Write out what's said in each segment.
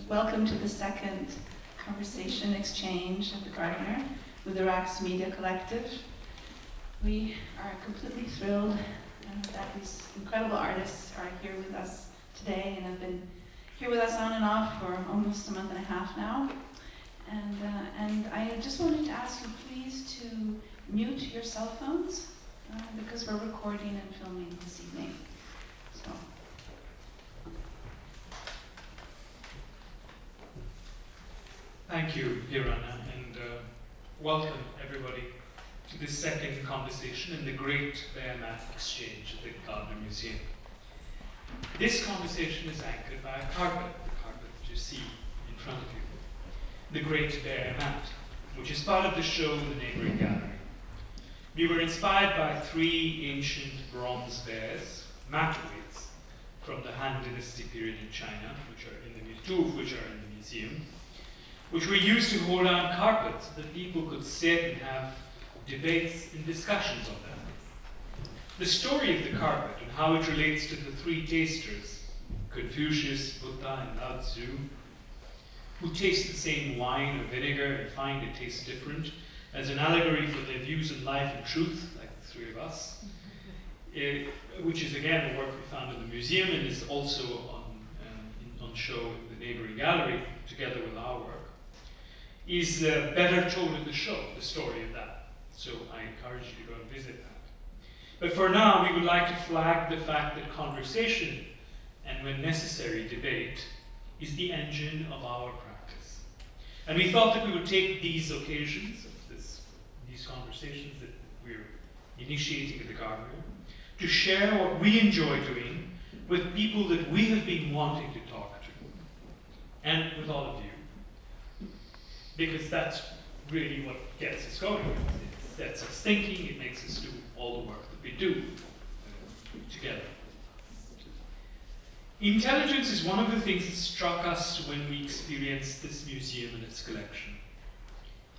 welcome to the second conversation exchange at the Gardner with the Raqs Media Collective. We are completely thrilled that these incredible artists are here with us today and have been here with us on and off for almost a month and a half now. And I just wanted to ask you please to mute your cell phones because we're recording and filming this evening. So. Thank you, Hirana, and welcome everybody to this second conversation in the Great Bare Mat Exchange at the Gardner Museum. This conversation is anchored by a carpet, the carpet that you see in front of you, the Great Bare Mat, which is part of the show in the neighboring gallery. We were inspired by three ancient bronze bears, mat weights, from the Han Dynasty period in China, two of which are in the museum, which were used to hold down carpets so that people could sit and have debates and discussions on them. The story of the carpet and how it relates to the three tasters, Confucius, Buddha, and Lao Tzu, who taste the same wine or vinegar and find it tastes different, as an allegory for their views on life and truth, like the three of us, which is again a work we found in the museum and is also on show in the neighboring gallery together with our work, is better told in the show, the story of that. So I encourage you to go and visit that. But for now, we would like to flag the fact that conversation, and when necessary, debate, is the engine of our practice. And we thought that we would take these occasions, these conversations that we're initiating at the Gardner, to share what we enjoy doing with people that we have been wanting to talk to, and with all of you. Because that's really what gets us going. It sets us thinking, it makes us do all the work that we do together. Intelligence is one of the things that struck us when we experienced this museum and its collection.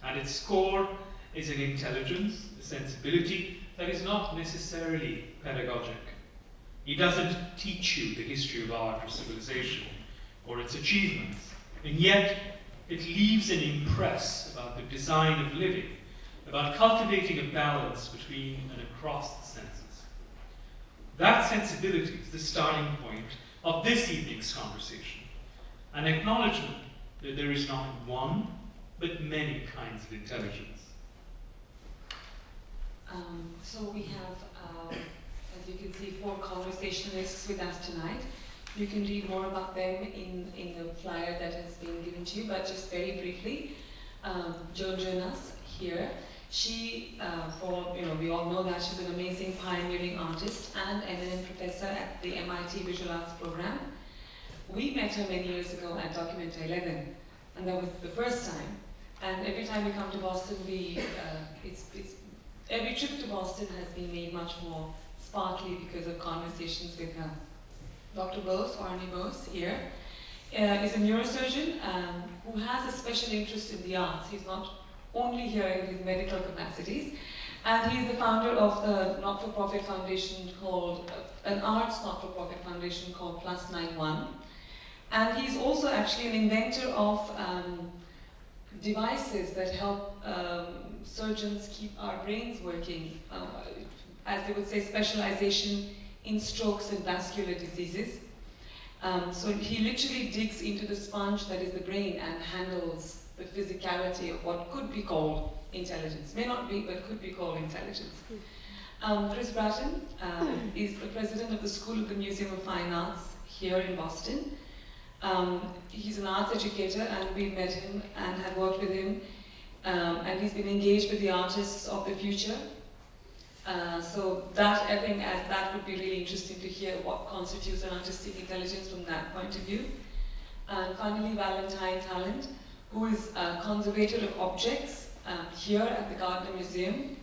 At its core is an intelligence, a sensibility that is not necessarily pedagogic. It doesn't teach you the history of art or civilization or its achievements, and yet it leaves an impress about the design of living, about cultivating a balance between and across the senses. That sensibility is the starting point of this evening's conversation, an acknowledgement that there is not one, but many kinds of intelligence. So we have, as you can see, 4 conversationalists with us tonight. You can read more about them in the flyer that has been given to you, but just very briefly, Joan Jonas here. She, we all know that she's an amazing pioneering artist and eminent professor at the MIT Visual Arts program. We met her many years ago at Documenta 11, and that was the first time. And every time we come to Boston, every trip to Boston has been made much more sparkly because of conversations with her. Dr. Bose, Arnie Bose, here, is a neurosurgeon who has a special interest in the arts. He's not only here in his medical capacities, and he's the founder of the not-for-profit foundation called, an arts not-for-profit foundation called Plus 91. And he's also actually an inventor of devices that help surgeons keep our brains working, as they would say, specialization in strokes and vascular diseases. So he literally digs into the sponge that is the brain and handles the physicality of what could be called intelligence. May not be, but could be called intelligence. Chris Bratton is the president of the School of the Museum of Fine Arts here in Boston. He's an arts educator, and we've met him and have worked with him, and he's been engaged with the artists of the future. So that, I think, that would be really interesting to hear what constitutes an artistic intelligence from that point of view. And finally, Valentine Talent, who is a conservator of objects here at the Gardner Museum.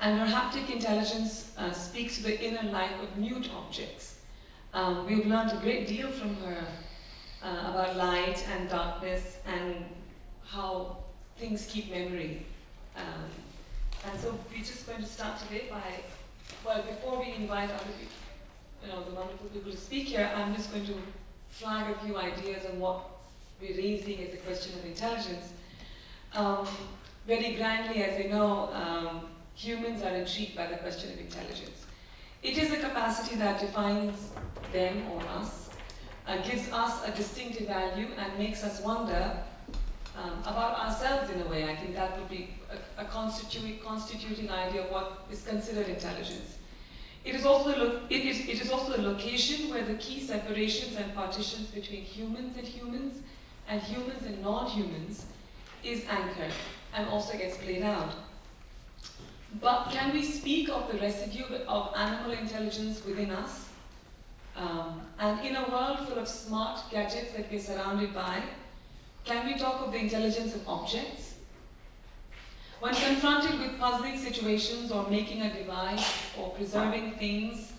And her haptic intelligence speaks to the inner life of mute objects. We've learned a great deal from her about light and darkness and how things keep memory. And so we're just going to start today by, before we invite other people, the wonderful people to speak here, I'm just going to flag a few ideas on what we're raising as a question of intelligence. Very grandly, as we know, humans are intrigued by the question of intelligence. It is a capacity that defines them or us, gives us a distinctive value and makes us wonder about ourselves in a way. I think that would be a constituting idea of what is considered intelligence. It is also a location where the key separations and partitions between humans and non-humans is anchored and also gets played out. But can we speak of the residue of animal intelligence within us? And in a world full of smart gadgets that we're surrounded by, can we talk of the intelligence of objects? When confronted with puzzling situations or making a device or preserving things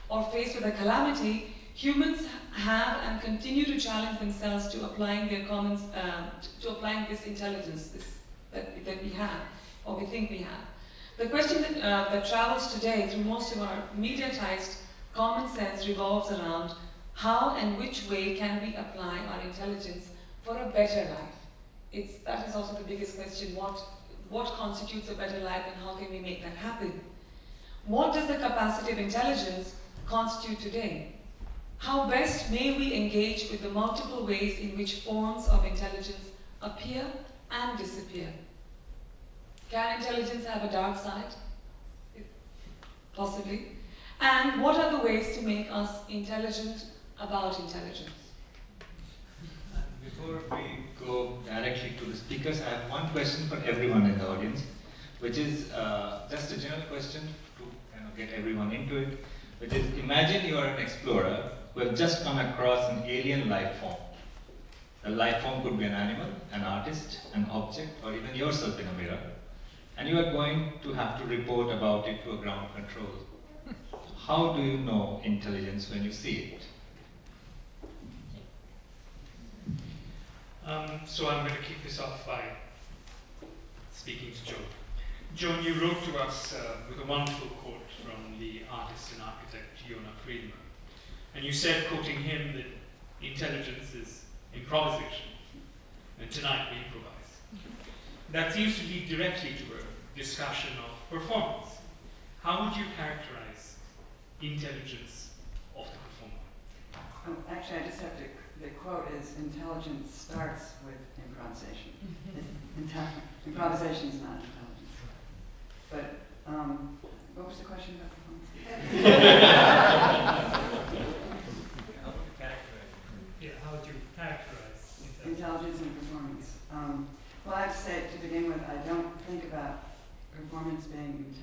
or faced with a calamity, humans have and continue to challenge themselves to applying this intelligence that we have, or we think we have. The question that travels today through most of our mediatized common sense revolves around how and which way can we apply our intelligence for a better life. That is also the biggest question. What constitutes a better life and how can we make that happen? What does the capacity of intelligence constitute today? How best may we engage with the multiple ways in which forms of intelligence appear and disappear? Can intelligence have a dark side? Possibly. And what are the ways to make us intelligent about intelligence? Before we go directly to the speakers, I have one question for everyone in the audience, which is just a general question to get everyone into it, which is, imagine you are an explorer who have just come across an alien life form. The life form could be an animal, an artist, an object, or even yourself in a mirror. And you are going to have to report about it to a ground control. How do you know intelligence when you see it? So I'm going to kick this off by speaking to Joan. Joan, you wrote to us with a wonderful quote from the artist and architect Yona Friedman. And you said, quoting him, that intelligence is improvisation. And tonight we improvise. That seems to lead directly to a discussion of performance. How would you characterize intelligence of the performer? Actually, I just have to, the quote is, intelligence starts with improvisation. Improvisation is not intelligence. But what was the question about performance? How would you characterize intelligence and performance? Well, I have to say, to begin with, I don't think about performance being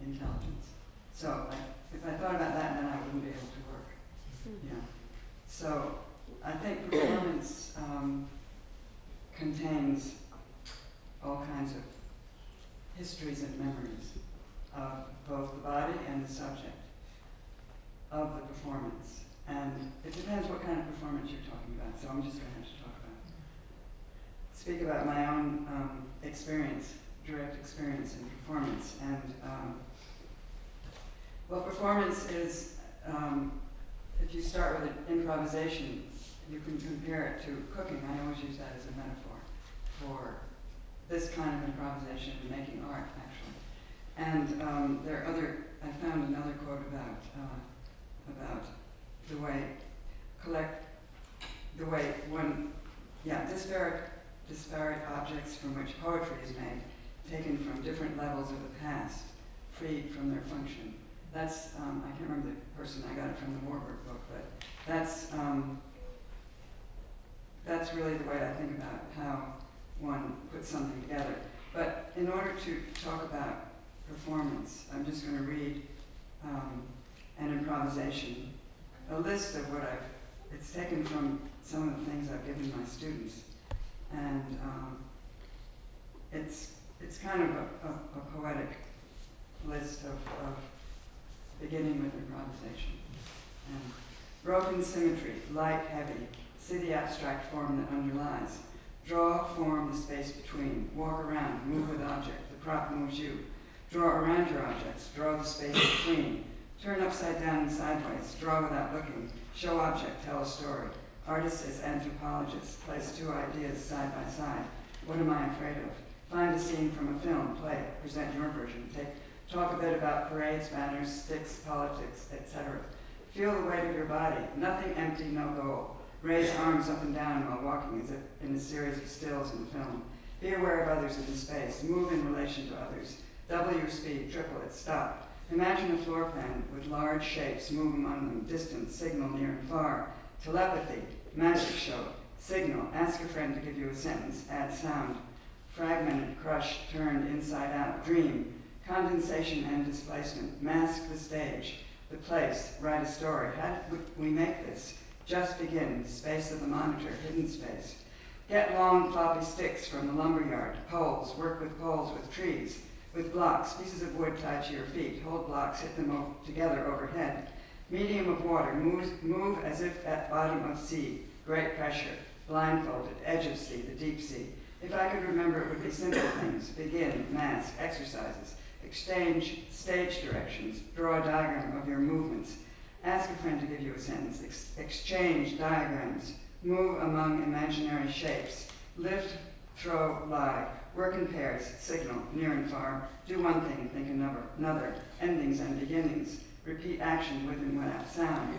intelligence. So if I thought about that, then I wouldn't be able to work. Yeah. So I think performance contains all kinds of histories and memories of both the body and the subject of the performance. And it depends what kind of performance you're talking about. So I'm just going to have to speak about my own experience, direct experience in performance. And well, performance is, if you start with an improvisation, you can compare it to cooking. I always use that as a metaphor for this kind of improvisation and making art, actually. And I found another quote about disparate objects from which poetry is made, taken from different levels of the past, freed from their function. That's, I can't remember the person, I got it from the Warburg book, but that's really the way I think about how one puts something together. But in order to talk about performance, I'm just going to read an improvisation, a list of it's taken from some of the things I've given my students. And it's kind of a poetic list of beginning with improvisation. And broken symmetry, light, heavy, see the abstract form that underlies. Draw, form the space between, walk around, move with object, the prop moves you. Draw around your objects, draw the space between. Turn upside down and sideways, draw without looking, show object, tell a story. Artists as anthropologists, place two ideas side by side. What am I afraid of? Find a scene from a film, play it, present your version. Talk a bit about parades, banners, sticks, politics, etc. Feel the weight of your body. Nothing empty, no goal. Raise arms up and down while walking as if in a series of stills in the film. Be aware of others in space. Move in relation to others. Double your speed, triple it, stop. Imagine a floor plan with large shapes, move among them, distance, signal near and far. Telepathy, magic show, signal, ask a friend to give you a sentence, add sound. Fragmented, crushed, turned inside out, dream. Condensation and displacement, mask the stage, the place, write a story. How did we make this? Just begin, space of the monitor, hidden space. Get long floppy sticks from the lumberyard, poles, work with poles, with trees, with blocks, pieces of wood tied to your feet, hold blocks, hit them together overhead. Medium of water, move as if at bottom of sea, great pressure, blindfolded, edge of sea, the deep sea. If I could remember, it would be simple things, begin, mask, exercises, exchange stage directions, draw a diagram of your movements, ask a friend to give you a sentence, exchange diagrams, move among imaginary shapes, lift, throw, lie, work in pairs, signal, near and far, do one thing, think another, endings and beginnings, repeat action with and without sound,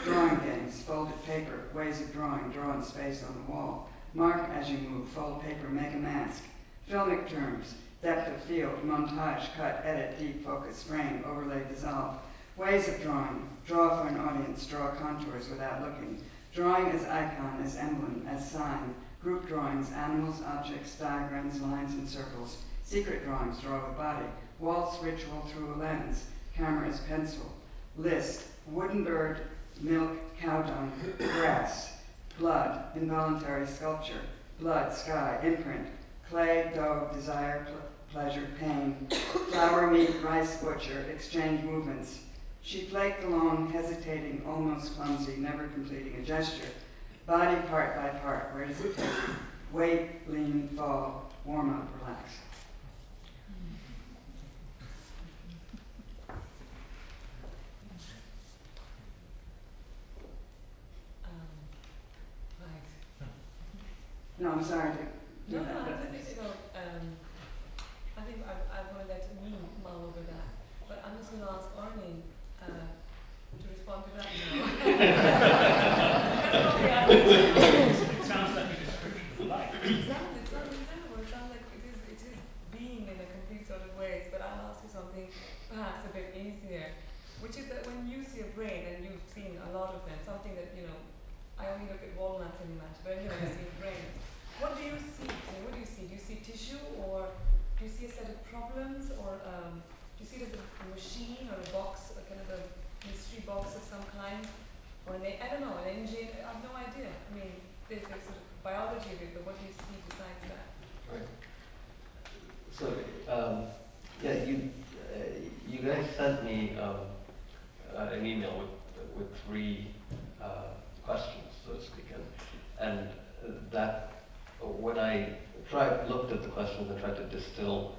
drawing games, folded paper, ways of drawing, draw in space on the wall, mark as you move, fold paper, make a mask, filmic terms, depth of field, montage, cut, edit, deep focus, frame, overlay, dissolve. Ways of drawing, draw for an audience, draw contours without looking. Drawing as icon, as emblem, as sign. Group drawings, animals, objects, diagrams, lines and circles. Secret drawings, draw with body. Waltz ritual through a lens. Camera as pencil. List, wooden bird, milk, cow dung, grass. Blood, involuntary sculpture. Blood, sky, imprint. Clay, dough, desire, pleasure, pain, flour, meat, rice, butcher, exchange movements. She flaked along, hesitating, almost clumsy, never completing a gesture. Body part by part, where does it take you? Wait, lean, fall, warm up, relax. Right. No, I'm sorry to do No, that. I but- think, I think I want to let me mull over that. But I'm just going to ask Arnie to respond to that now. That's probably It sounds like a description of life. It sounds incredible. It sounds like it is being in a complete sort of ways. But I'll ask you something perhaps a bit easier, which is that when you see a brain, and you've seen a lot of them, something that, I only look at walnuts in image, but you see brains. What do you see? What do you see? Do you see tissue, or do you see a set of problems, or do you see it as a machine or a box, a kind of a mystery box of some kind, or an engine? I have no idea. I mean, there's sort of biology of it, but what do you see besides that? Right. So, you guys sent me an email with three questions, so to speak, and that when I looked at the questions and tried to distill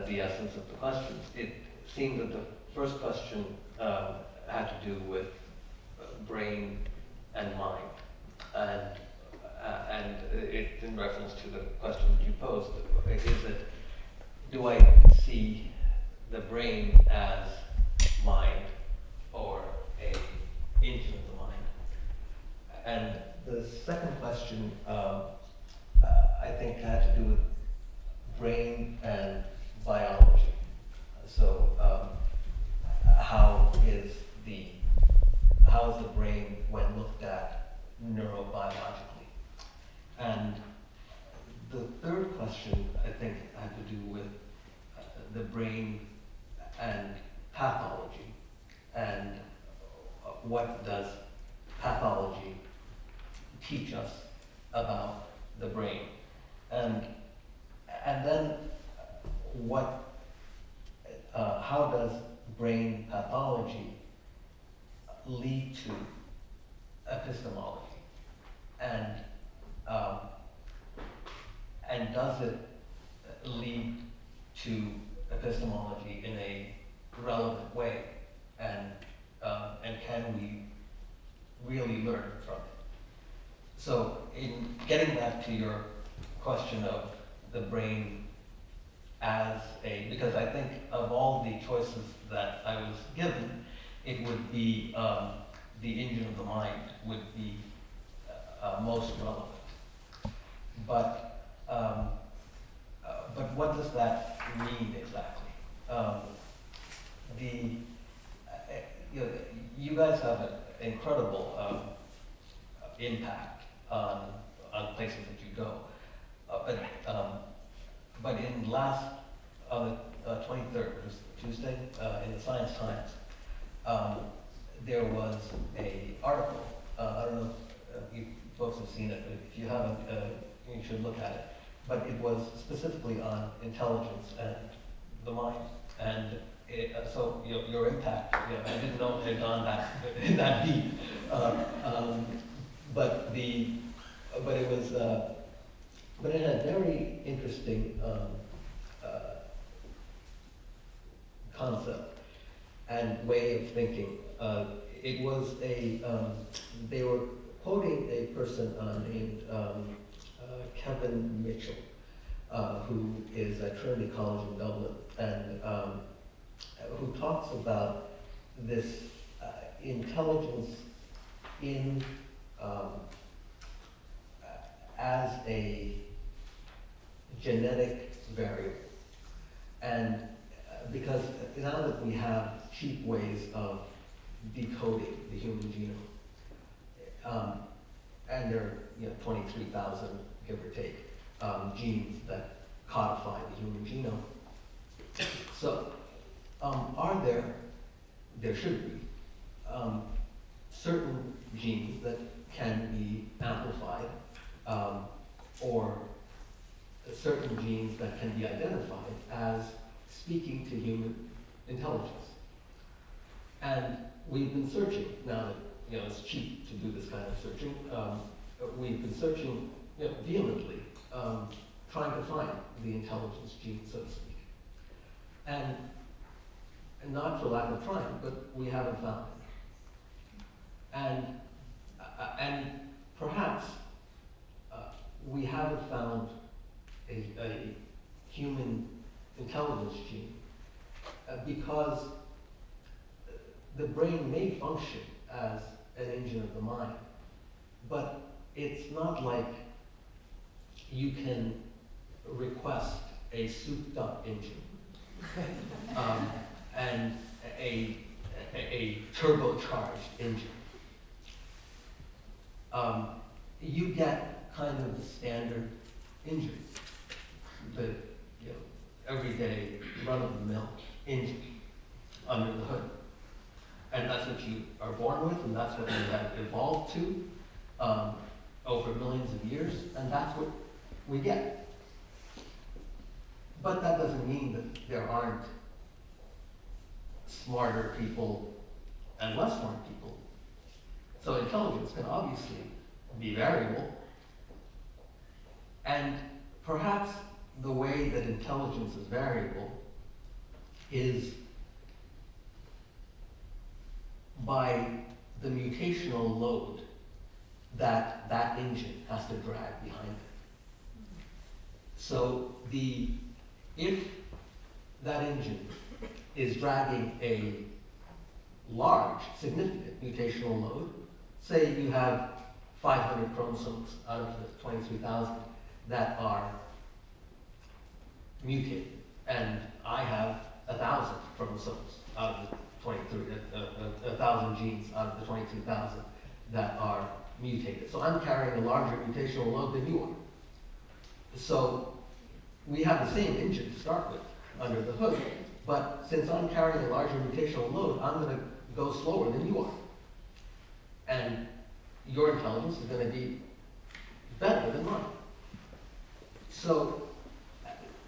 the essence of the questions, it seemed that the first question had to do with brain and mind, and it in reference to the question that you posed, is it, do I see the brain as mind or a engine of the mind? And the second question, I think, had to do with brain and biology. So, how is the brain when looked at neurobiologically? And the third question, I think, had to do with the brain and pathology, and what does pathology teach us about the brain, and then how does brain pathology lead to epistemology, and does it lead to epistemology in a relevant way, and can we really learn from it? back to your question of the brain as a, because I think of all the choices that I was given, it would be the engine of the mind would be most relevant. But what does that mean exactly? You guys have an incredible impact on places that you go. But in on the 23rd, which was Tuesday, in the Science Times, there was an article. I don't know if you folks have seen it, but if you haven't, you should look at it. But it was specifically on intelligence and the mind. And so your impact, I didn't know it had gone that deep. But it had very interesting concept and way of thinking. It was they were quoting a person named Kevin Mitchell, who is at Trinity College in Dublin, and who talks about this intelligence in as a genetic variable. And because now that we have cheap ways of decoding the human genome, and there are 23,000, give or take, genes that codify the human genome. So, there should be certain genes that can be amplified, or certain genes that can be identified as speaking to human intelligence. And we've been searching, now that it's cheap to do this kind of searching, we've been searching vehemently, trying to find the intelligence gene, so to speak. And not for lack of trying, but we haven't found it. And perhaps we haven't found a human intelligence gene because the brain may function as an engine of the mind, but it's not like you can request a souped up engine and a turbocharged engine. You get kind of the standard engine, the everyday run-of-the-mill engine under the hood. And that's what you are born with, and that's what you have evolved to over millions of years, and that's what we get. But that doesn't mean that there aren't smarter people and less smart people. So intelligence can obviously be variable, and perhaps the way that intelligence is variable is by the mutational load that that engine has to drag behind it. So if that engine is dragging a large, significant mutational load, say you have 500 chromosomes out of the 23,000 that are mutated, and I have 1,000 chromosomes out of the 1,000 genes out of the 22,000 that are mutated. So I'm carrying a larger mutational load than you are. So we have the same engine to start with under the hood, but since I'm carrying a larger mutational load, I'm going to go slower than you are. And your intelligence is going to be better than mine. So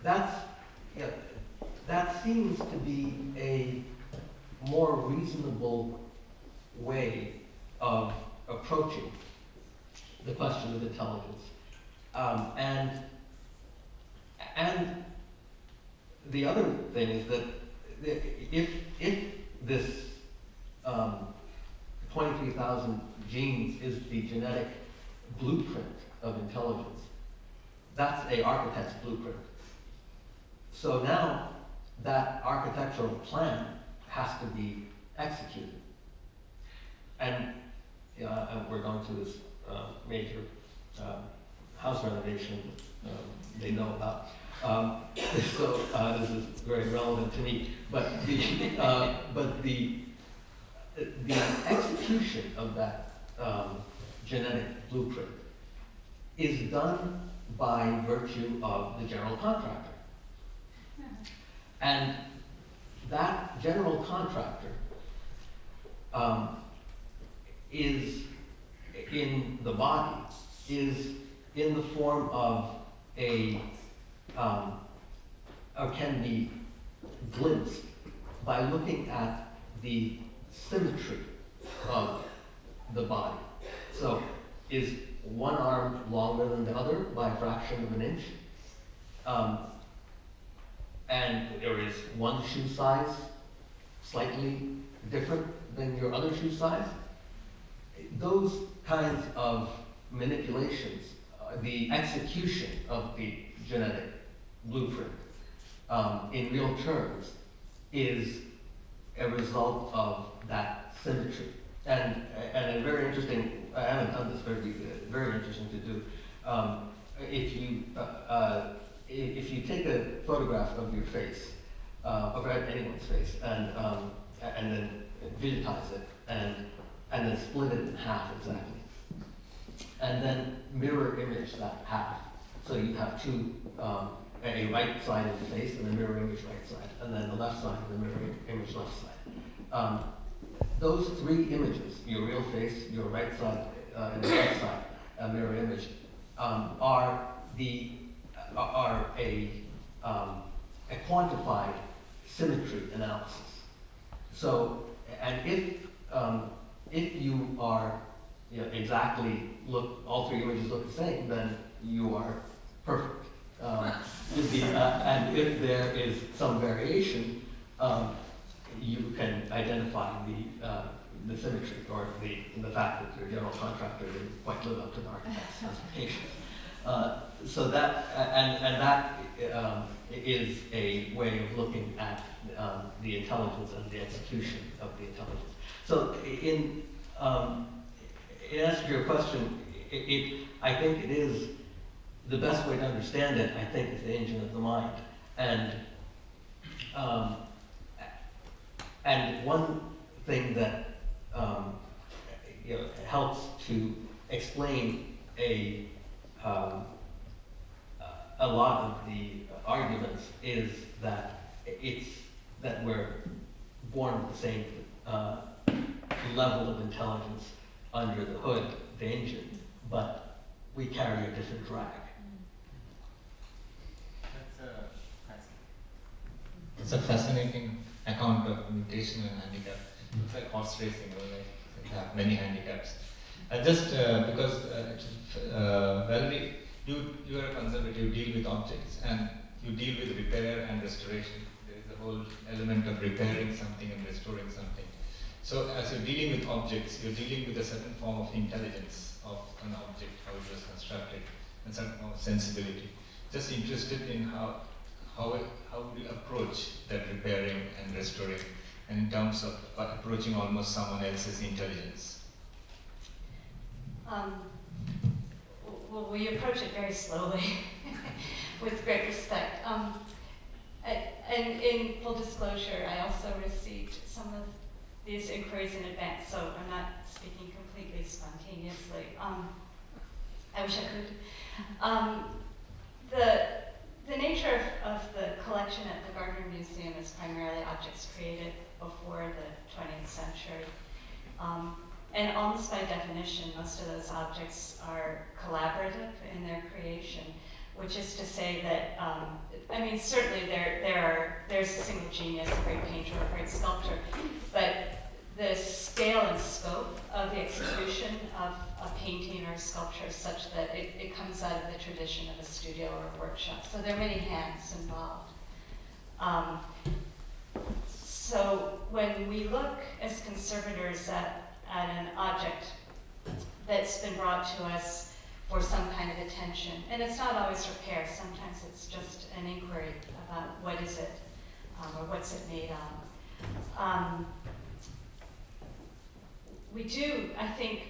that seems to be a more reasonable way of approaching the question of intelligence. And the other thing is that if this 23,000 genes is the genetic blueprint of intelligence, that's a architect's blueprint. So now that architectural plan has to be executed. And we're going through this major house renovation they know about. So this is very relevant to me. But the execution of that genetic blueprint is done by virtue of the general contractor. And that general contractor is in the body, is in the form of or can be glimpsed by looking at the symmetry of the body. So is one arm longer than the other by a fraction of an inch? And there is one shoe size slightly different than your other shoe size? Those kinds of manipulations, the execution of the genetic blueprint in real terms is a result of that symmetry. And a very interesting, I haven't done this, but it'd be very interesting to do. If you take a photograph of your face, of anyone's face, and then digitize it, and then split it in half exactly, and then mirror image that half. So you have two, a right side of the face and a mirror image right side, and then the left side and the mirror image left side. Those three images, your real face, your right side, and the left side, a mirror image, are a quantified symmetry analysis. So, and if you are, exactly all three images look the same, then you are perfect. And if there is some variation, you can identify the symmetry or the fact that your general contractor didn't quite live up to the architect's specifications. So that that is a way of looking at the intelligence and the execution of the intelligence. So in answer to your question, I think it is the best way to understand it. I think is the engine of the mind, and one thing that helps to explain a lot of the arguments is that we're born with the same level of intelligence under the hood, the engine, but we carry a different drag. It's a fascinating account of mutation and handicap. It's like horse racing, it have many handicaps. And just because Valerie, you are a conservative, you deal with objects and you deal with repair and restoration. There is a whole element of repairing something and restoring something. So as you're dealing with objects, you're dealing with a certain form of intelligence of an object, how it was constructed, and certain form of sensibility. Just interested in how do you approach that repairing and restoring, and in terms of approaching almost someone else's intelligence? Well, we approach it very slowly, with great respect. And in full disclosure, I also received some of these inquiries in advance, so I'm not speaking completely spontaneously. I wish I could. The nature of the collection at the Gardner Museum is primarily objects created before the 20th century. And almost by definition, most of those objects are collaborative in their creation, which is to say that, certainly there's a single genius, a great painter, a great sculptor, but the scale and scope of the execution of a painting or a sculpture is such that it comes out of the tradition of a studio or a workshop. So there are many hands involved. So when we look as conservators at an object that's been brought to us or some kind of attention. And it's not always repair, sometimes it's just an inquiry about what is it, or what's it made of. We do, I think,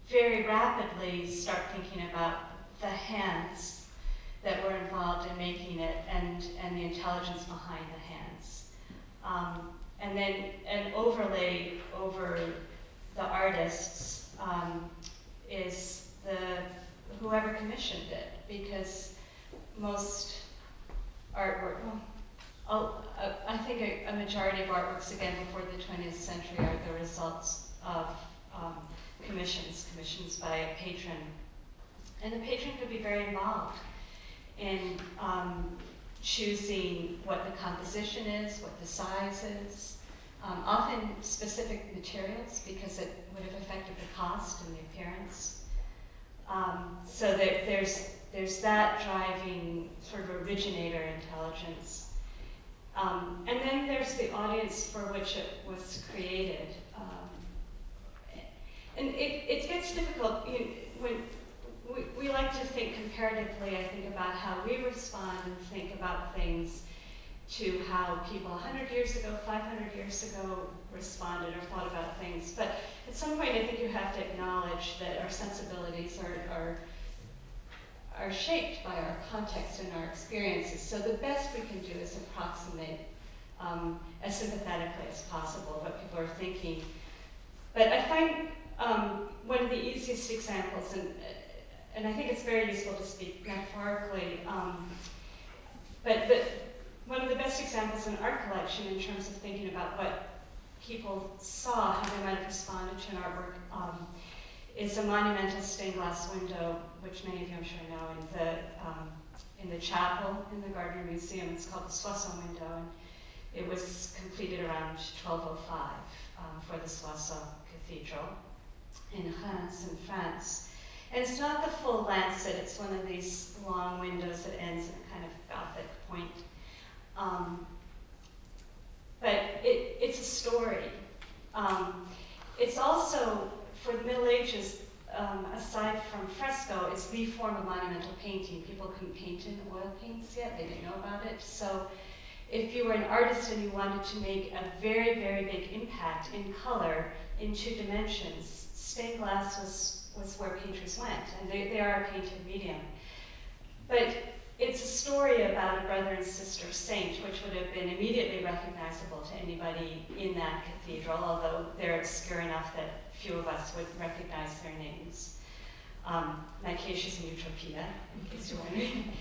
very rapidly start thinking about the hands that were involved in making it and the intelligence behind the hands. And then an overlay over the artists is whoever commissioned it, because most artwork, I think a majority of artworks, again, before the 20th century are the results of commissions by a patron. And the patron could be very involved in choosing what the composition is, what the size is, often specific materials, because it would have affected the cost and the appearance. So there's that driving sort of originator intelligence. And then there's the audience for which it was created. And it gets difficult when we like to think comparatively, I think, about how we respond and think about things to how people 100 years ago, 500 years ago responded or thought about things. But at some point, I think you have to acknowledge that our sensibilities are shaped by our context and our experiences. So the best we can do is approximate as sympathetically as possible what people are thinking. But I find one of the easiest examples, and I think it's very useful to speak metaphorically, but one of the best examples in art collection in terms of thinking about what people saw, how they might have responded to an artwork, is a monumental stained glass window, which many of you I'm sure know, in the chapel in the Gardner Museum. It's called the Soissons window, and it was completed around 1205 for the Soissons Cathedral in Reims in France. And it's not the full lancet, it's one of these long windows that ends in a kind of Gothic point. But it's a story. It's also, for the Middle Ages, aside from fresco, it's the form of monumental painting. People couldn't paint in oil paints yet, they didn't know about it. So if you were an artist and you wanted to make a very, very big impact in color, in 2 dimensions, stained glass was where painters went, and they are a painted medium. But it's a story about a brother and sister saint, which would have been immediately recognizable to anybody in that cathedral, although they're obscure enough that few of us would recognize their names. Nicias and Eutropia, in case you're wondering.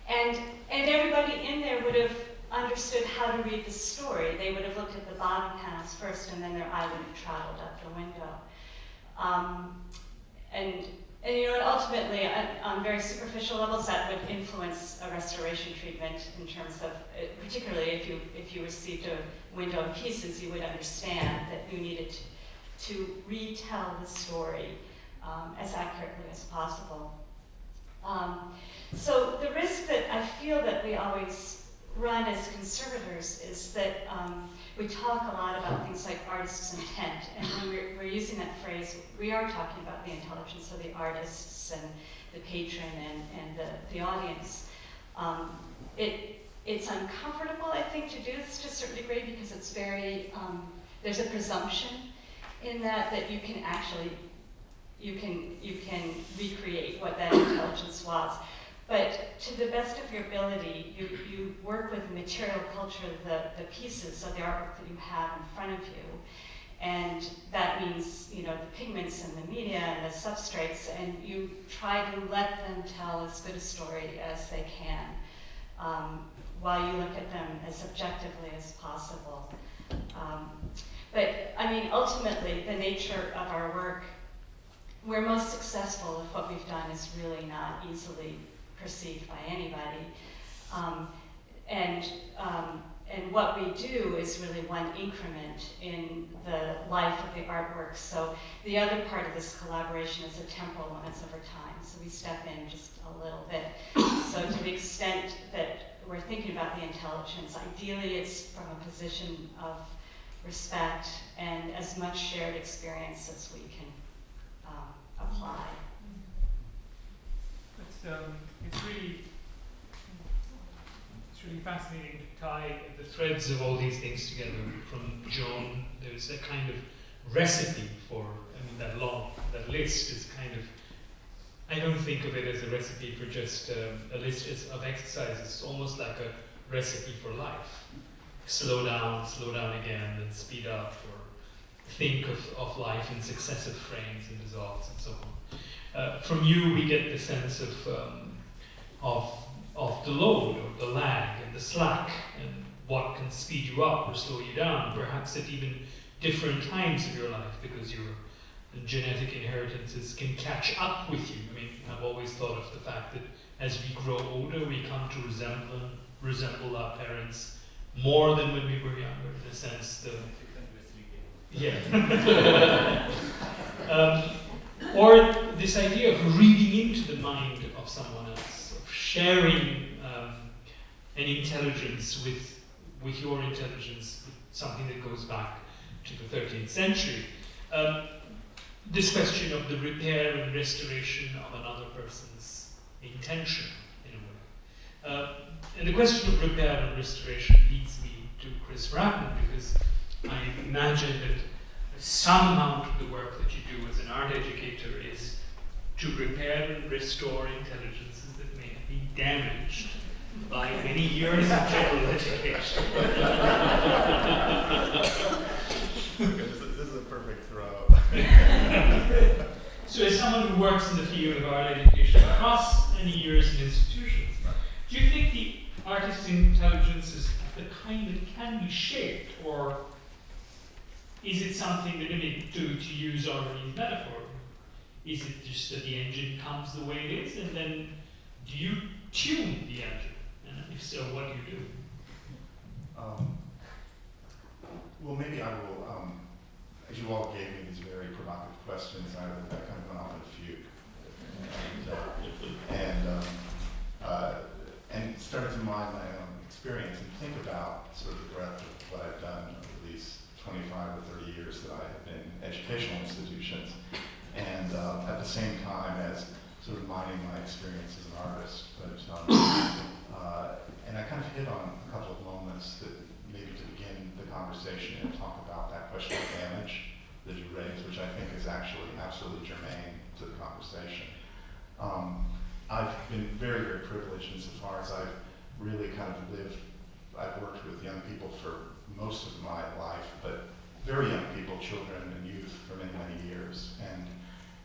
And everybody in there would have understood how to read the story. They would have looked at the bottom panels first, and then their eye would have traveled up the window. And ultimately, on very superficial levels, that would influence a restoration treatment in terms of, particularly if you received a window in pieces, you would understand that you needed to retell the story as accurately as possible. So the risk that I feel that we always run as conservators is that we talk a lot about things like artist's intent, and when we're using that phrase, we are talking about the intelligence of the artists and the patron and the audience. It's uncomfortable, I think, to do this to a certain degree because it's very, there's a presumption in that you can actually, you can recreate what that intelligence was. But to the best of your ability, you work with the material culture, the pieces of the artwork that you have in front of you. And that means, the pigments and the media and the substrates, and you try to let them tell as good a story as they can, while you look at them as objectively as possible. But ultimately, the nature of our work, we're most successful if what we've done is really not easily perceived by anybody. And what we do is really one increment in the life of the artwork. So the other part of this collaboration is the temporal limits over time. So we step in just a little bit. So to the extent that we're thinking about the intelligence, ideally it's from a position of respect and as much shared experience as we can apply. it's really fascinating to tie the threads of all these things together. From Joan, there's a kind of recipe for, that list is kind of, I don't think of it as a recipe for just a list of exercises. It's almost like a recipe for life. Slow down again, then speed up, or think of life in successive frames and dissolves and so on. From you, we get the sense of the load, or the lag, and the slack, and what can speed you up or slow you down, perhaps at even different times of your life, because your genetic inheritances can catch up with you. I've always thought of the fact that as we grow older, we come to resemble our parents more than when we were younger, in a sense. Or this idea of reading into the mind of someone else, of sharing an intelligence with your intelligence, with something that goes back to the 13th century. This question of the repair and restoration of another person's intention, in a way. And the question of repair and restoration leads me to Chris Bratton, because I imagine that some amount of the work that you do as an art educator is to repair and restore intelligences that may have been damaged by many years of general education. This is a perfect throw. So as someone who works in the field of art education across many years in institutions, do you think the artist's intelligence is the kind that can be shaped, or is it something that, to use Henri's metaphor, is it just that the engine comes the way it is, and then do you tune the engine? And if so, what do you do? Well, maybe I will, as you all gave me these very provocative questions, I kind of went off in a fugue. And started to mine my own experience and think about sort of the breadth of what I've done over these 25 or 30 years that I have been in educational institutions, and at the same time as sort of mining my experience as an artist. And I kind of hit on a couple of moments that maybe to begin the conversation and talk about that question of damage that you raised, which I think is actually absolutely germane to the conversation. I've been very, very privileged insofar as I've really kind of I've worked with young people for most of my life, but very young people, children and youth, for many, many years.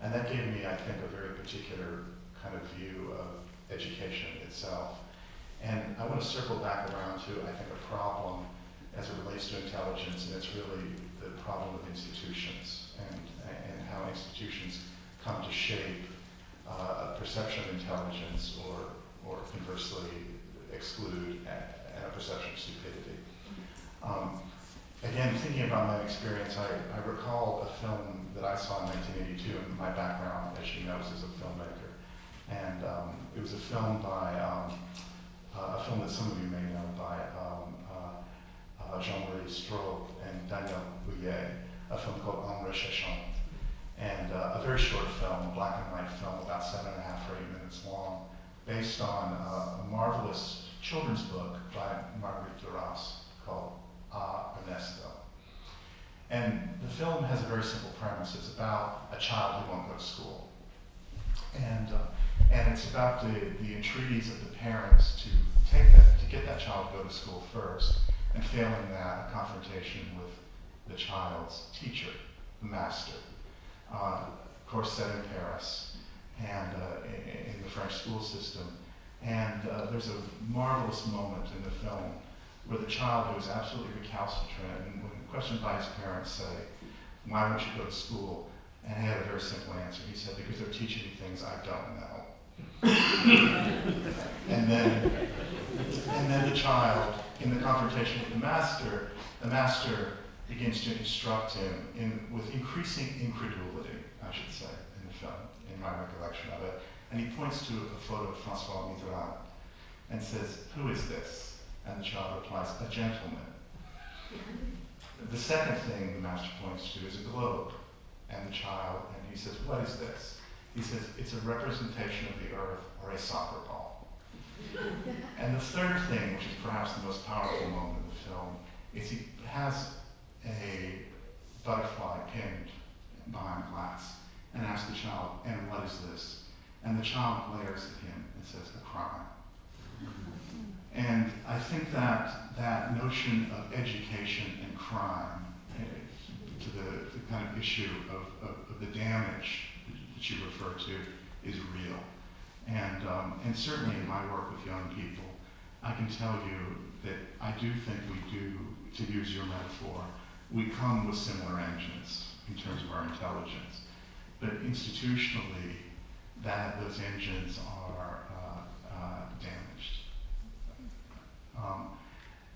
And that gave me, I think, a very particular kind of view of education itself. And I want to circle back around to, I think, a problem as it relates to intelligence, and it's really the problem of institutions and how institutions come to shape a perception of intelligence or conversely exclude a perception of stupidity. Again, thinking about my experience, I recall a film that I saw in 1982, and my background, as you know, is as a filmmaker. And it was a film by, a film that some of you may know, by Jean-Marie Straub and Daniel Bouillet, a film called En Recherchant. And a very short film, a black and white film, about 7.5 or 8 minutes long, based on a marvelous children's book by Marguerite Duras called Ernesto. And the film has a very simple premise. It's about a child who won't go to school. And it's about the entreaties of the parents to get that child to go to school first, and failing that, a confrontation with the child's teacher, the master. Of course, set in Paris and in the French school system. And there's a marvelous moment in the film where the child, who is absolutely recalcitrant, and when questioned by his parents, say, "Why don't you go to school?" And he had a very simple answer. He said, "Because they're teaching me things I don't know." and then the child, in the confrontation with the master begins to instruct him with increasing incredulity, I should say, in the film, in my recollection of it. And he points to a photo of François Mitterrand and says, "Who is this?" And the child replies, "A gentleman." The second thing the master points to is a globe. And the child, and he says, "What is this?" He says, it's a representation of the earth or a soccer ball. And the third thing, which is perhaps the most powerful moment in the film, is he has a butterfly pinned behind glass and asks the child, and what is this? And the child glares at him and says, a crime. And I think that notion of education and crime, to the kind of issue of the damage that you refer to, is real. And certainly in my work with young people, I can tell you that I do think we do, to use your metaphor, we come with similar engines in terms of our intelligence. But institutionally, those engines are damaged.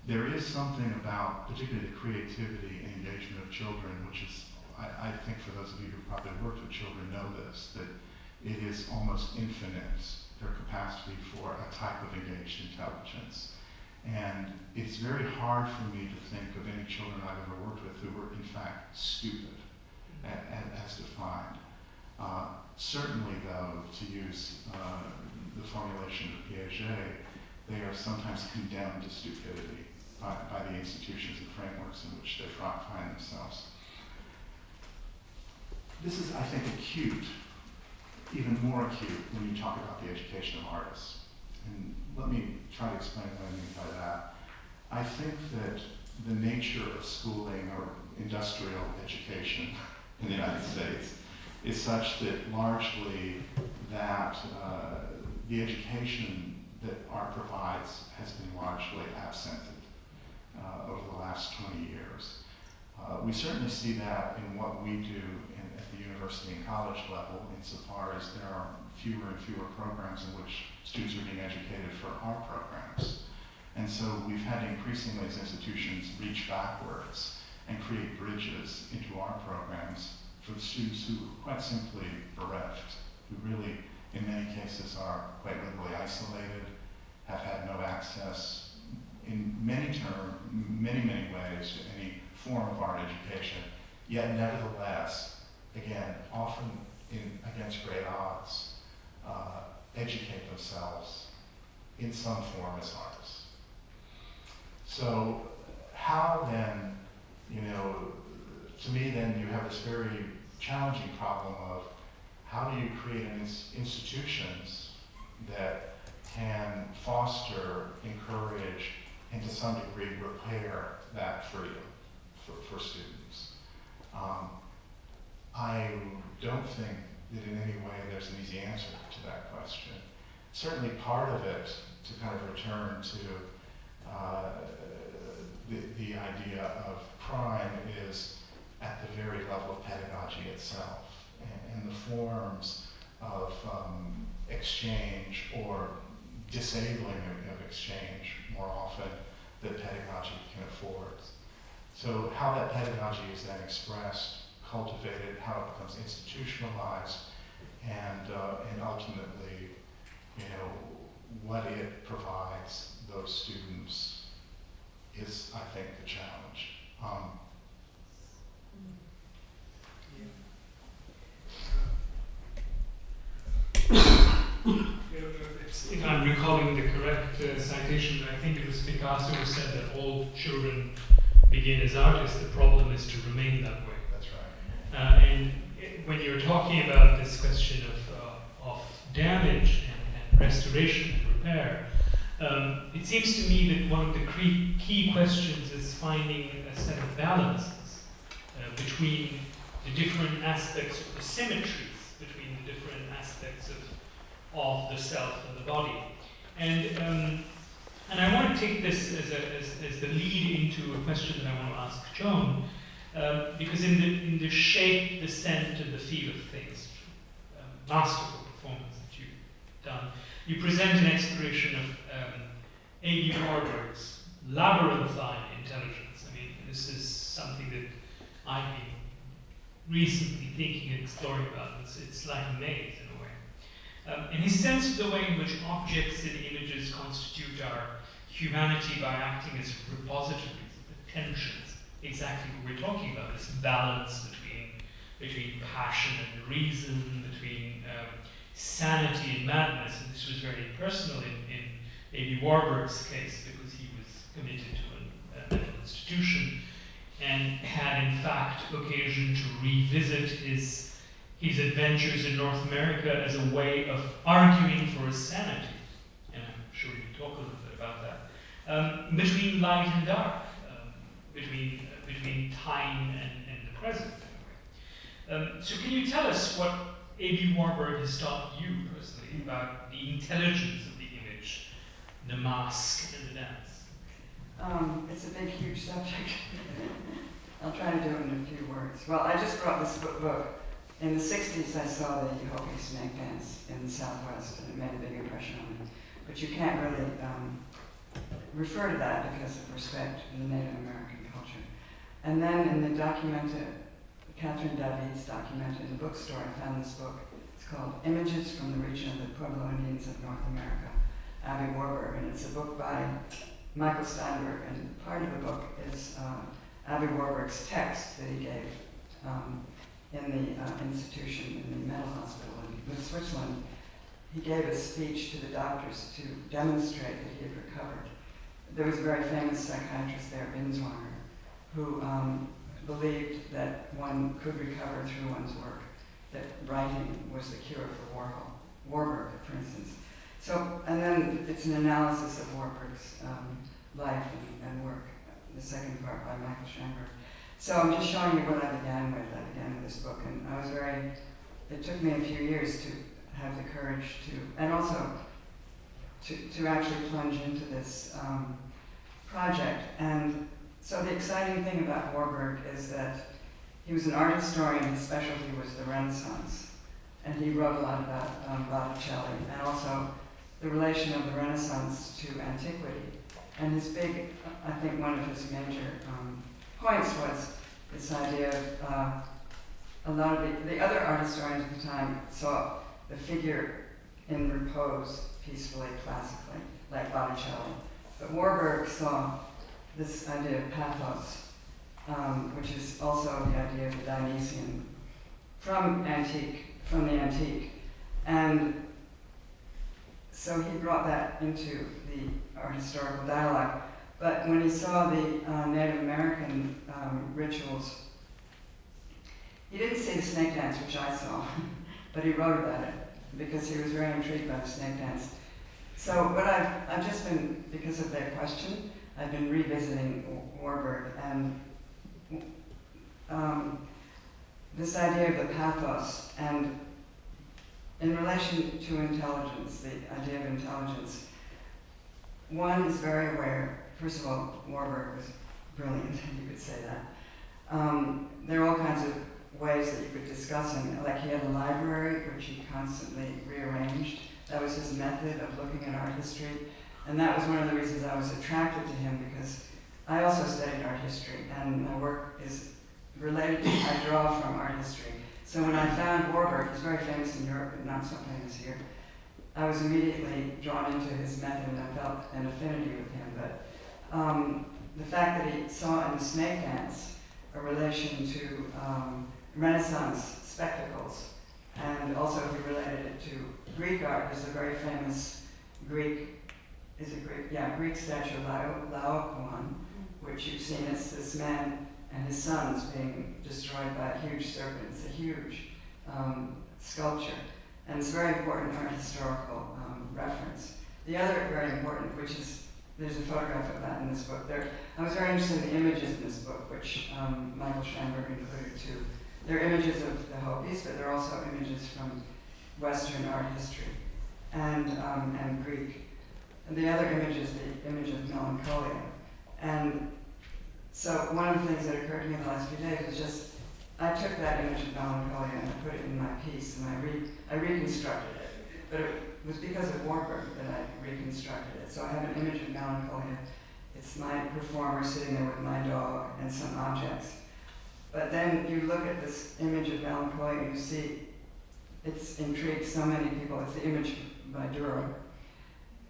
There is something about, particularly the creativity and engagement of children, which is, I think for those of you who probably worked with children know this, that it is almost infinite, their capacity for a type of engaged intelligence. And it's very hard for me to think of any children I've ever worked with who were in fact stupid, as defined. Certainly though, to use the formulation of Piaget, they are sometimes condemned to stupidity by the institutions and frameworks in which they find themselves. This is, I think, acute, even more acute when you talk about the education of artists. And let me try to explain what I mean by that. I think that the nature of schooling or industrial education in the United States is such that largely that the education that art provides has been largely absented over the last 20 years. We certainly see that in what we do at the university and college level, insofar as there are fewer and fewer programs in which students are being educated for our programs. And so we've had to increasingly, as institutions, reach backwards and create bridges into our programs for the students who are quite simply bereft, who really, in many cases, are quite literally isolated, have had no access in many ways to any form of art education, yet nevertheless, again, often against great odds, educate themselves in some form as artists. So how then, to me then you have this very challenging problem of how do you create institutions that can foster, encourage, and to some degree repair that freedom for students. I don't think that in any way there's an easy answer to that question. Certainly part of it, to kind of return to the idea of crime, is at the very level of pedagogy itself and the forms of exchange or disabling of exchange more often that pedagogy can afford. So how that pedagogy is then expressed, cultivated, how it becomes institutionalized, and ultimately, what it provides those students is, I think, the challenge. If I'm recalling the correct citation, I think it was Picasso who said that all children begin as artists. The problem is to remain that way. That's right. And when you're talking about this question of damage and restoration and repair, it seems to me that one of the key questions is finding a set of balances between the different aspects of the symmetries between the different aspects of the self and the body. And I want to take this as the lead into a question that I want to ask Joan, because in the shape, the scent, and the feel of things, masterful performance that you've done, you present an exploration of A.B. Warburg's labyrinthine intelligence. I mean, this is something that I've been recently thinking and exploring about. It's like a maze in a way. And his sense of the way in which objects and images constitute our humanity by acting as repositories of the tensions, exactly what we're talking about, this balance between between passion and reason, between sanity and madness, and this was very personal in A.B. Warburg's case, because he was committed to a mental institution and had in fact occasion to revisit his adventures in North America as a way of arguing for his sanity. And I'm sure you can talk a little bit about that. Between light and dark, between time and the present. So can you tell us what A.B. Warburg has taught you personally about the intelligence of the image, the mask and the dance? It's a big, huge subject. I'll try to do it in a few words. Well, I just brought this book. In the 60s, I saw the Hopi snake dance in the Southwest, and it made a big impression on me. But you can't really refer to that because of respect for the Native American culture. And then in the Catherine David's document in the bookstore, I found this book. It's called Images from the Region of the Pueblo Indians of North America, Abby Warburg, and it's a book by Michael Steinberg, and part of the book is Abby Warburg's text that he gave in the institution, in the mental hospital in Switzerland. He gave a speech to the doctors to demonstrate that he had recovered. There was a very famous psychiatrist there, Binswanger, who believed that one could recover through one's work, that writing was the cure for Warburg, for instance. So, and then it's an analysis of Warburg's life and work, the second part by Michael Schamberg. So I'm just showing you what I began with. I began with this book, and I was it took me a few years to have the courage to, and also to actually plunge into this project. And so the exciting thing about Warburg is that he was an art historian. His specialty was the Renaissance, and he wrote a lot about Botticelli, and also the relation of the Renaissance to antiquity. And his big, I think one of his major points was this idea of a lot of the other art historians at the time saw the figure in repose peacefully, classically, like Botticelli. But Warburg saw this idea of pathos, which is also the idea of the Dionysian from the antique. And so he brought that into the art historical dialogue. But when he saw the Native American rituals, he didn't see the snake dance, which I saw, but he wrote about it because he was very intrigued by the snake dance. So what I've just been, because of their question, I've been revisiting Warburg, and this idea of the pathos, and in relation to intelligence, the idea of intelligence, one is very aware. First of all, Warburg was brilliant, you could say that. There are all kinds of ways that you could discuss him. Like he had a library, which he constantly rearranged. That was his method of looking at art history. And that was one of the reasons I was attracted to him, because I also studied art history, and my work is related to, I draw from art history. So when I found Warburg, he's very famous in Europe, but not so famous here, I was immediately drawn into his method, and I felt an affinity with him. But the fact that he saw in the snake dance a relation to Renaissance spectacles, and also he related it to Greek art. There's a very famous Greek statue of Laocoon, which you've seen. It's this man and his sons being destroyed by a huge serpent. It's a huge sculpture, and it's a very important art historical reference. The other very important, which is, there's a photograph of that in this book. I was very interested in the images in this book, which Michael Schamberg included too. They're images of the Hopis, but they're also images from Western art history and Greek. And the other image is the image of melancholia. And so one of the things that occurred to me in the last few days was just, I took that image of melancholia and I put it in my piece, and I reconstructed it. But it was because of Warburg that I reconstructed it. So I have an image of melancholia. It's my performer sitting there with my dog and some objects. But then you look at this image of melancholia and you see it's intrigued so many people. It's the image by Dürer.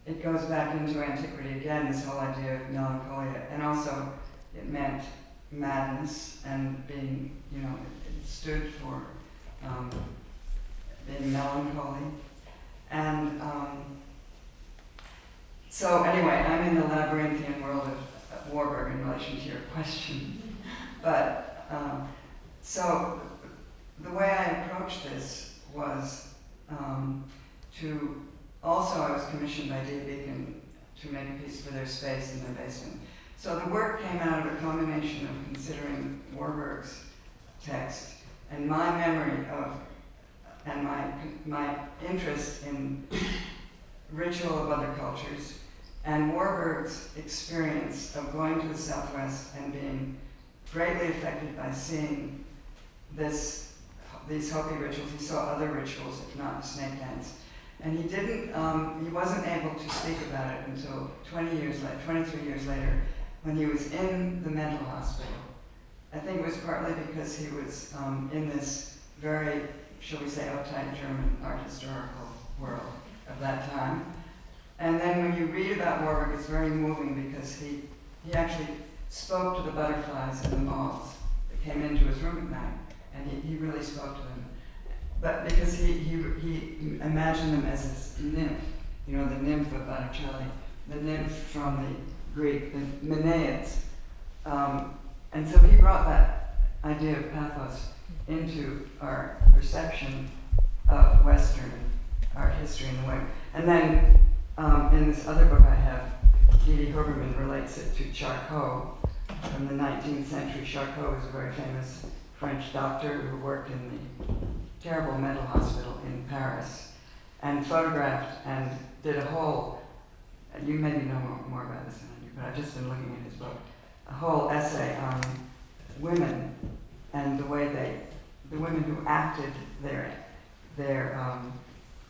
It goes back into antiquity again, this whole idea of melancholia. And also it meant madness and being, stood for being melancholy. And so anyway, I'm in the labyrinthian world of Warburg in relation to your question. But so the way I approached this was to also, I was commissioned by D. Beacon to make a piece for their space in their basement. So the work came out of a combination of considering Warburg's text and my memory of, and my interest in ritual of other cultures, and Warburg's experience of going to the Southwest and being greatly affected by seeing these Hopi rituals. He saw other rituals, if not the snake dance. And he wasn't able to speak about it until 23 years later, when he was in the mental hospital. I think it was partly because he was in this very, shall we say, uptight German art historical world of that time. And then when you read about Warburg, it's very moving because he actually spoke to the butterflies in the moths that came into his room at night, and he really spoke to them. But because he imagined them as this nymph, the nymph of Botticelli, the nymph from the Greek, the Menaids. And so he brought that idea of pathos into our perception of Western art history in the way. And then in this other book I have, Didi Huberman relates it to Charcot from the 19th century. Charcot was a very famous French doctor who worked in the terrible mental hospital in Paris and photographed and did a whole, you maybe know more about this than I do, but I've just been looking at his book, a whole essay on women and the women who acted their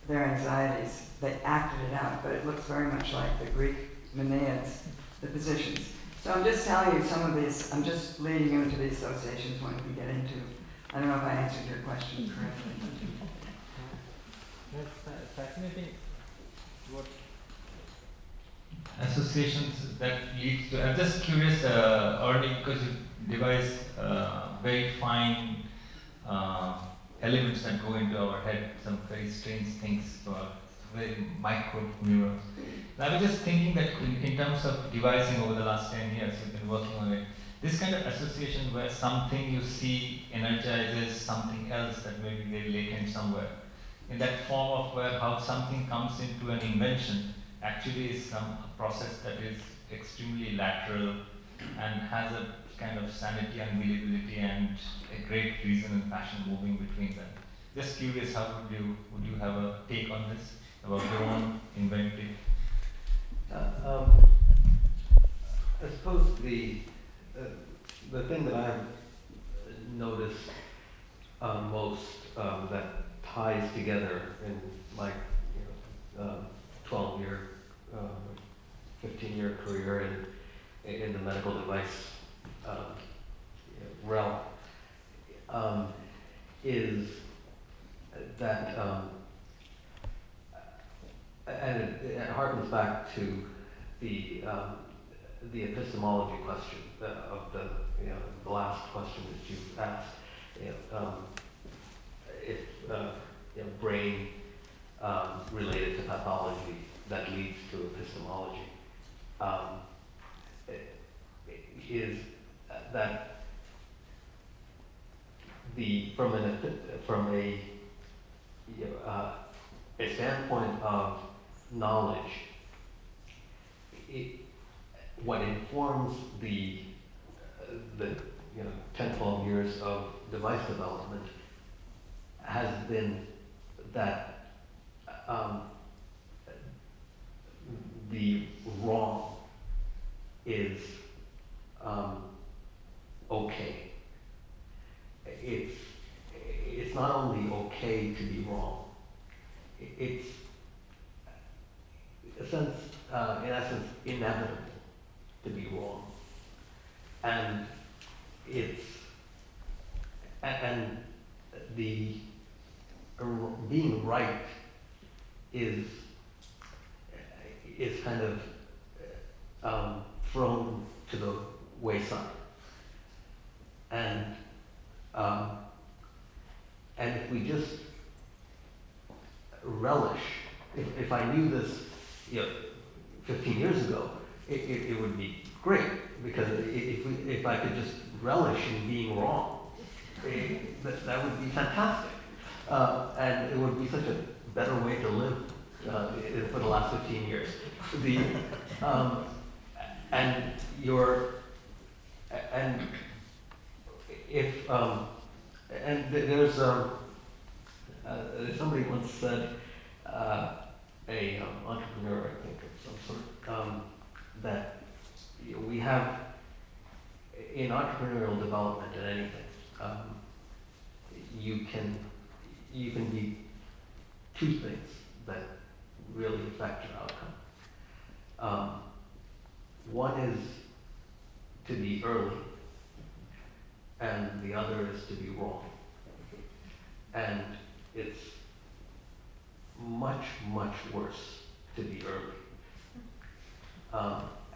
anxieties, they acted it out, but it looks very much like the Greek Menaids, the positions. So I'm just telling you some of these, I'm just leading you into these associations when we get into, I don't know if I answered your question correctly. That's fascinating. What associations that lead to, I'm just curious, Ernie, because you devise very fine elements that go into our head, some very strange things, very micro neurons. I was just thinking that in terms of devising over the last 10 years, you've been working on it, this kind of association where something you see energizes something else that may be very latent somewhere. In that form of where how something comes into an invention actually is some process that is extremely lateral and has a kind of sanity and believability and a great reason and passion moving between them. Just curious, how would you have a take on this about your own inventive? I suppose the thing that I've noticed most that ties together in my 12-year, 15-year career in the medical device realm is that, and it harkens back to the epistemology question of the last question that you asked. If brain related to pathology that leads to epistemology, is that from a standpoint of knowledge, what informs the 10-12 years of device development has been that the wrong is okay. It's not only okay to be wrong. It's in essence inevitable to be wrong, and the being right is kind of thrown to the wayside, and And if we just relish, if I knew this, 15 years ago, it would be great, because if I could just relish in being wrong, that would be fantastic. And it would be such a better way to live for the last 15 years. There's somebody once said, a entrepreneur, I think, of some sort, that we have in entrepreneurial development and anything, you can be two things that really affect your outcome. One is to be early, and the other is to be wrong. And it's much, much worse to be early.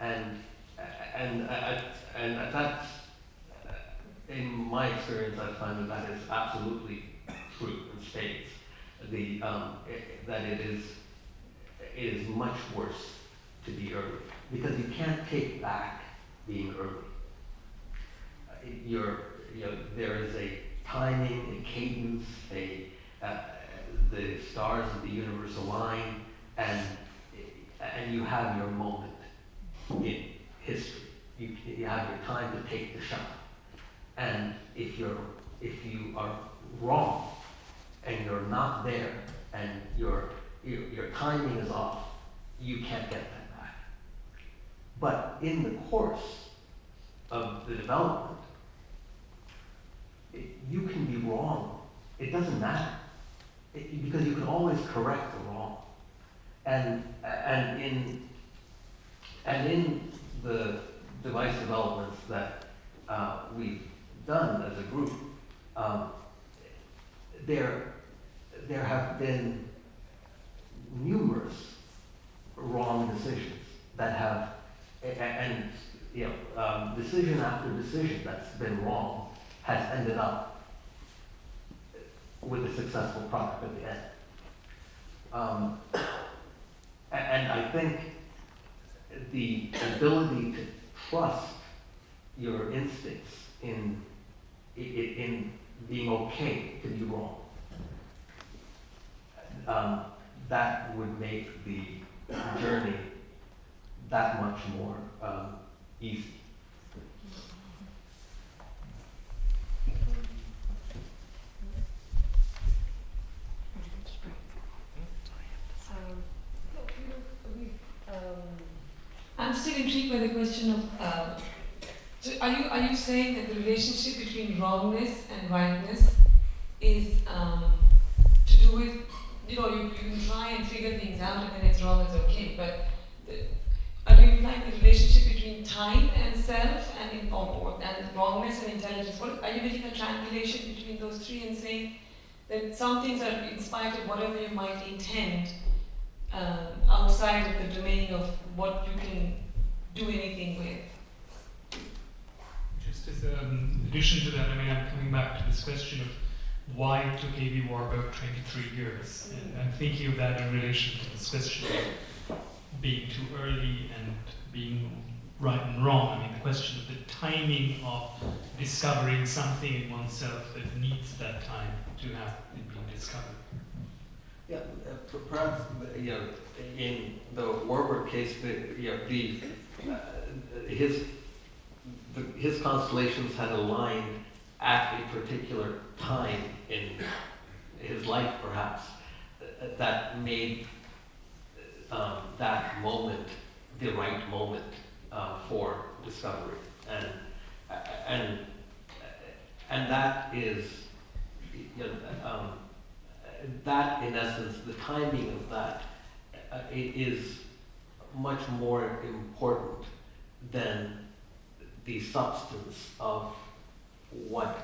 And that's, in my experience, I find that is absolutely true in spades. That it is much worse to be early, because you can't take back being early. There is a timing, a cadence, the stars of the universe align, and you have your moment in history. You have your time to take the shot. And if you are wrong, and you're not there, and your timing is off, you can't get that back. But in the course of the development, you can be wrong. It doesn't matter, because you can always correct the wrong. And in the device developments that we've done as a group, there have been numerous wrong decisions that have, decision after decision that's been wrong has ended up with a successful product at the end. And I think the ability to trust your instincts in being okay to be wrong, that would make the journey that much more easy. I'm still intrigued by the question of, so are you saying that the relationship between wrongness and rightness is to do with, you can try and figure things out, and then it's wrong, it's okay, but are you implying the relationship between time and self and wrongness and intelligence? Are you making a triangulation between those three and saying that some things are in spite of whatever you might intend, outside of the domain of what you can do anything with? Just as an addition to that, I'm coming back to this question of why it took A.B. Warburg 23 years, and I'm thinking of that in relation to this question of being too early and being right and wrong. The question of the timing of discovering something in oneself that needs that time to have it being discovered. Yeah, perhaps in the Warburg case, his constellations had aligned at a particular time in his life, perhaps, that made that moment the right moment for discovery, and that is, that in essence, the timing of that is much more important than the substance of what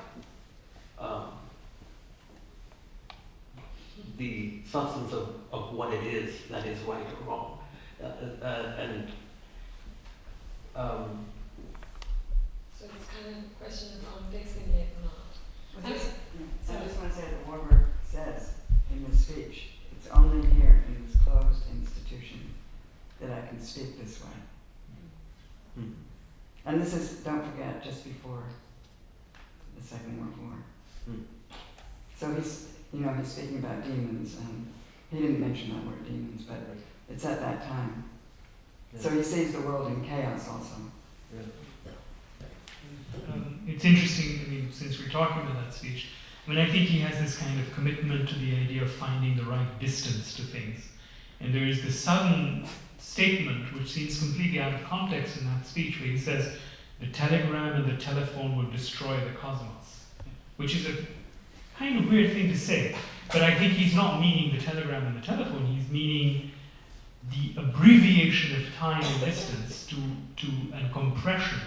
it is that is right or wrong, so it's kind of a question of context and yet not. So I just want to say that Warburg this is, don't forget, just before the Second World War. Hmm. So he's speaking about demons, and he didn't mention that word demons, but it's at that time. Yeah. So he sees the world in chaos also. Yeah. It's interesting, I mean, since we're talking about that speech, I mean, I think he has this kind of commitment to the idea of finding the right distance to things. And there is this sudden statement, which seems completely out of context in that speech, where he says, the telegram and the telephone will destroy the cosmos, which is a kind of weird thing to say. But I think he's not meaning the telegram and the telephone, he's meaning the abbreviation of time and distance and compression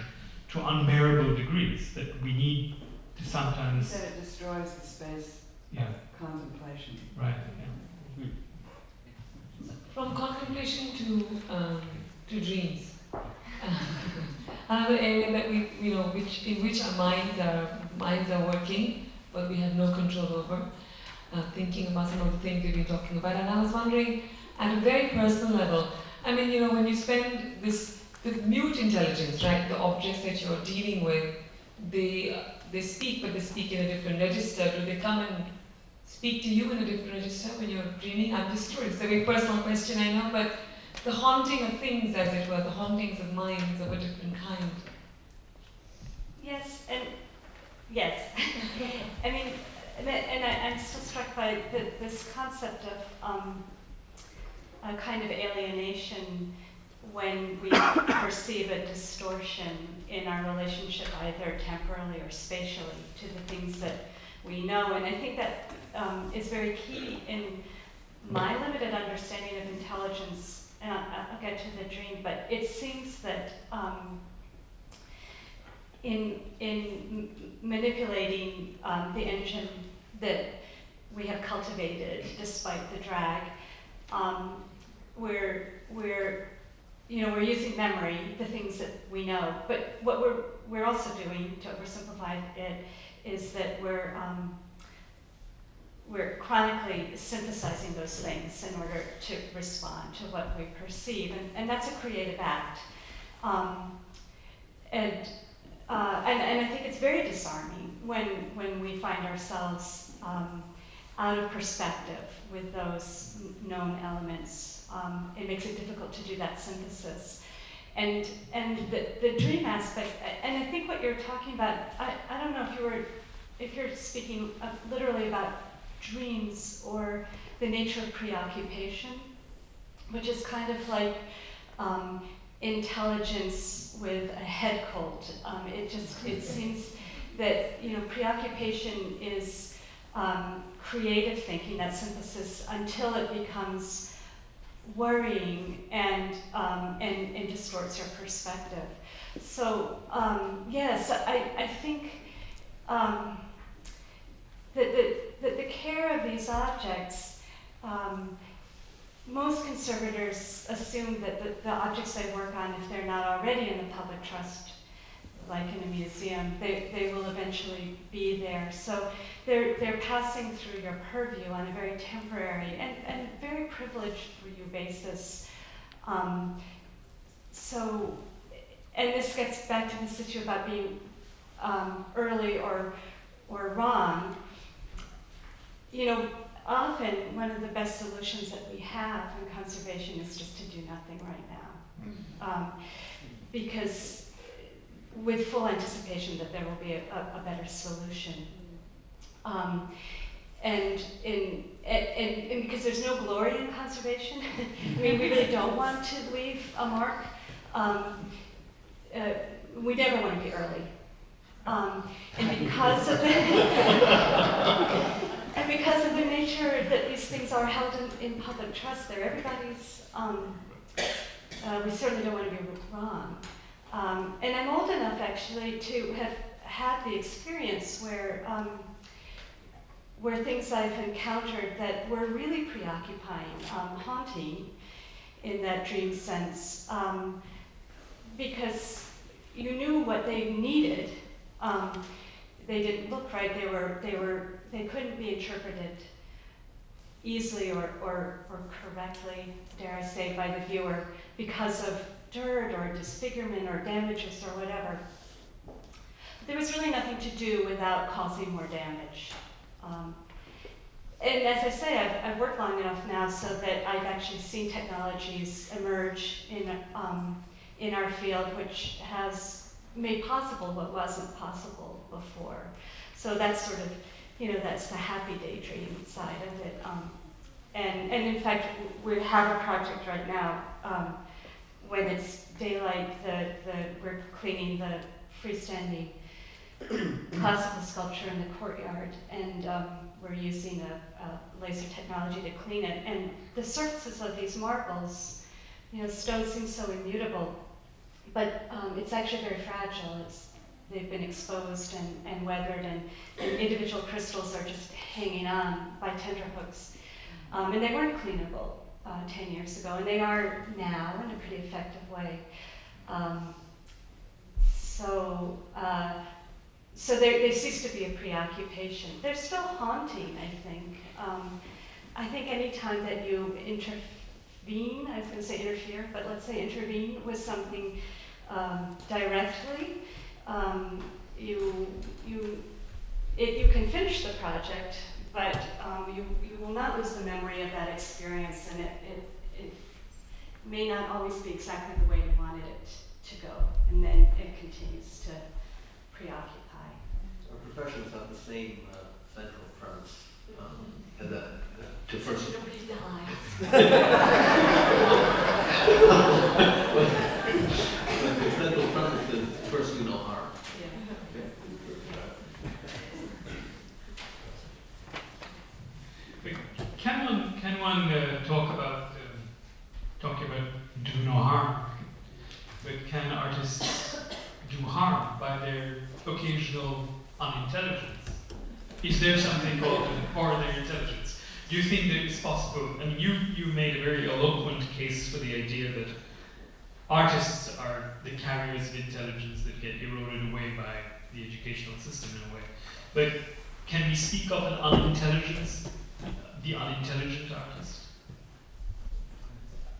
to unbearable degrees that we need to He sometimes. said it destroys the space Yeah, of contemplation. right. Yeah. From contemplation to dreams. Another area that we, in which our minds are working, but we have no control over, thinking about some of the things we've been talking about. And I was wondering, at a very personal level, I mean, when you spend the mute intelligence, right, the objects that you're dealing with, they speak, but they speak in a different register. Do they come and speak to you in a different register when you're dreaming? I'm just curious. It's a very personal question, I know, but the haunting of things, as it were, the hauntings of minds of a different kind. Yes, and yes. I mean, I'm still struck by this concept of a kind of alienation when we perceive a distortion in our relationship, either temporally or spatially, to the things that we know. And I think that is very key in my limited understanding of intelligence. And I'll get to the dream, but it seems that in manipulating the engine that we have cultivated despite the drag, we're using memory, the things that we know. But what we're also doing, to oversimplify it, is that we're chronically synthesizing those things in order to respond to what we perceive, and that's a creative act. And I think it's very disarming when we find ourselves out of perspective with those known elements. It makes it difficult to do that synthesis. And the dream aspect, and I think what you're talking about, I don't know if you're speaking literally about dreams or the nature of preoccupation, which is kind of like intelligence with a head cold. It seems that preoccupation is creative thinking, that synthesis, until it becomes worrying and distorts your perspective. So yes, I think that the care of these objects, most conservators assume that the objects they work on, if they're not already in the public trust, like in a museum, they will eventually be there. So they're passing through your purview on a very temporary and very privileged for you basis. So, and this gets back to this issue about being early or wrong. Often one of the best solutions that we have in conservation is just to do nothing right now. Because with full anticipation that there will be a better solution. And because there's no glory in conservation, I mean, we really don't want to leave a mark. We never want to be early. And because of the nature that these things are held in public trust, they're everybody's. We certainly don't want to be wrong. And I'm old enough actually to have had the experience where things I've encountered that were really preoccupying, haunting in that dream sense, because you knew what they needed. They didn't look right. They couldn't be interpreted easily or correctly, dare I say, by the viewer because of dirt or disfigurement or damages or whatever. There was really nothing to do without causing more damage. And as I say, I've worked long enough now so that I've actually seen technologies emerge in our field which has made possible what wasn't possible before. So that's sort of, that's the happy daydream side of it. And in fact, we have a project right now when it's daylight, we're cleaning the freestanding classical sculpture in the courtyard, and we're using a laser technology to clean it. And the surfaces of these marbles, stone seems so immutable, but it's actually very fragile. They've been exposed and weathered, and individual crystals are just hanging on by tenterhooks. And they weren't cleanable 10 years ago, and they are now in a pretty effective way. So there ceased to be a preoccupation. They're still haunting, I think. I think any time that you intervene, I was going to say interfere, but let's say intervene with something directly, you can finish the project, but you will not lose the memory of that experience, and it may not always be exactly the way you wanted it to go, and then it continues to preoccupy. Our professions have the same central premise. To first Nobody dies. the central premise is first do no harm. Can one talking about do no harm, but can artists do harm by their occasional unintelligence? Is there something called or their intelligence? Do you think that it's possible? I mean, you made a very eloquent case for the idea that artists are the carriers of intelligence that get eroded away by the educational system in a way. But can we speak of an unintelligence, the unintelligent artist?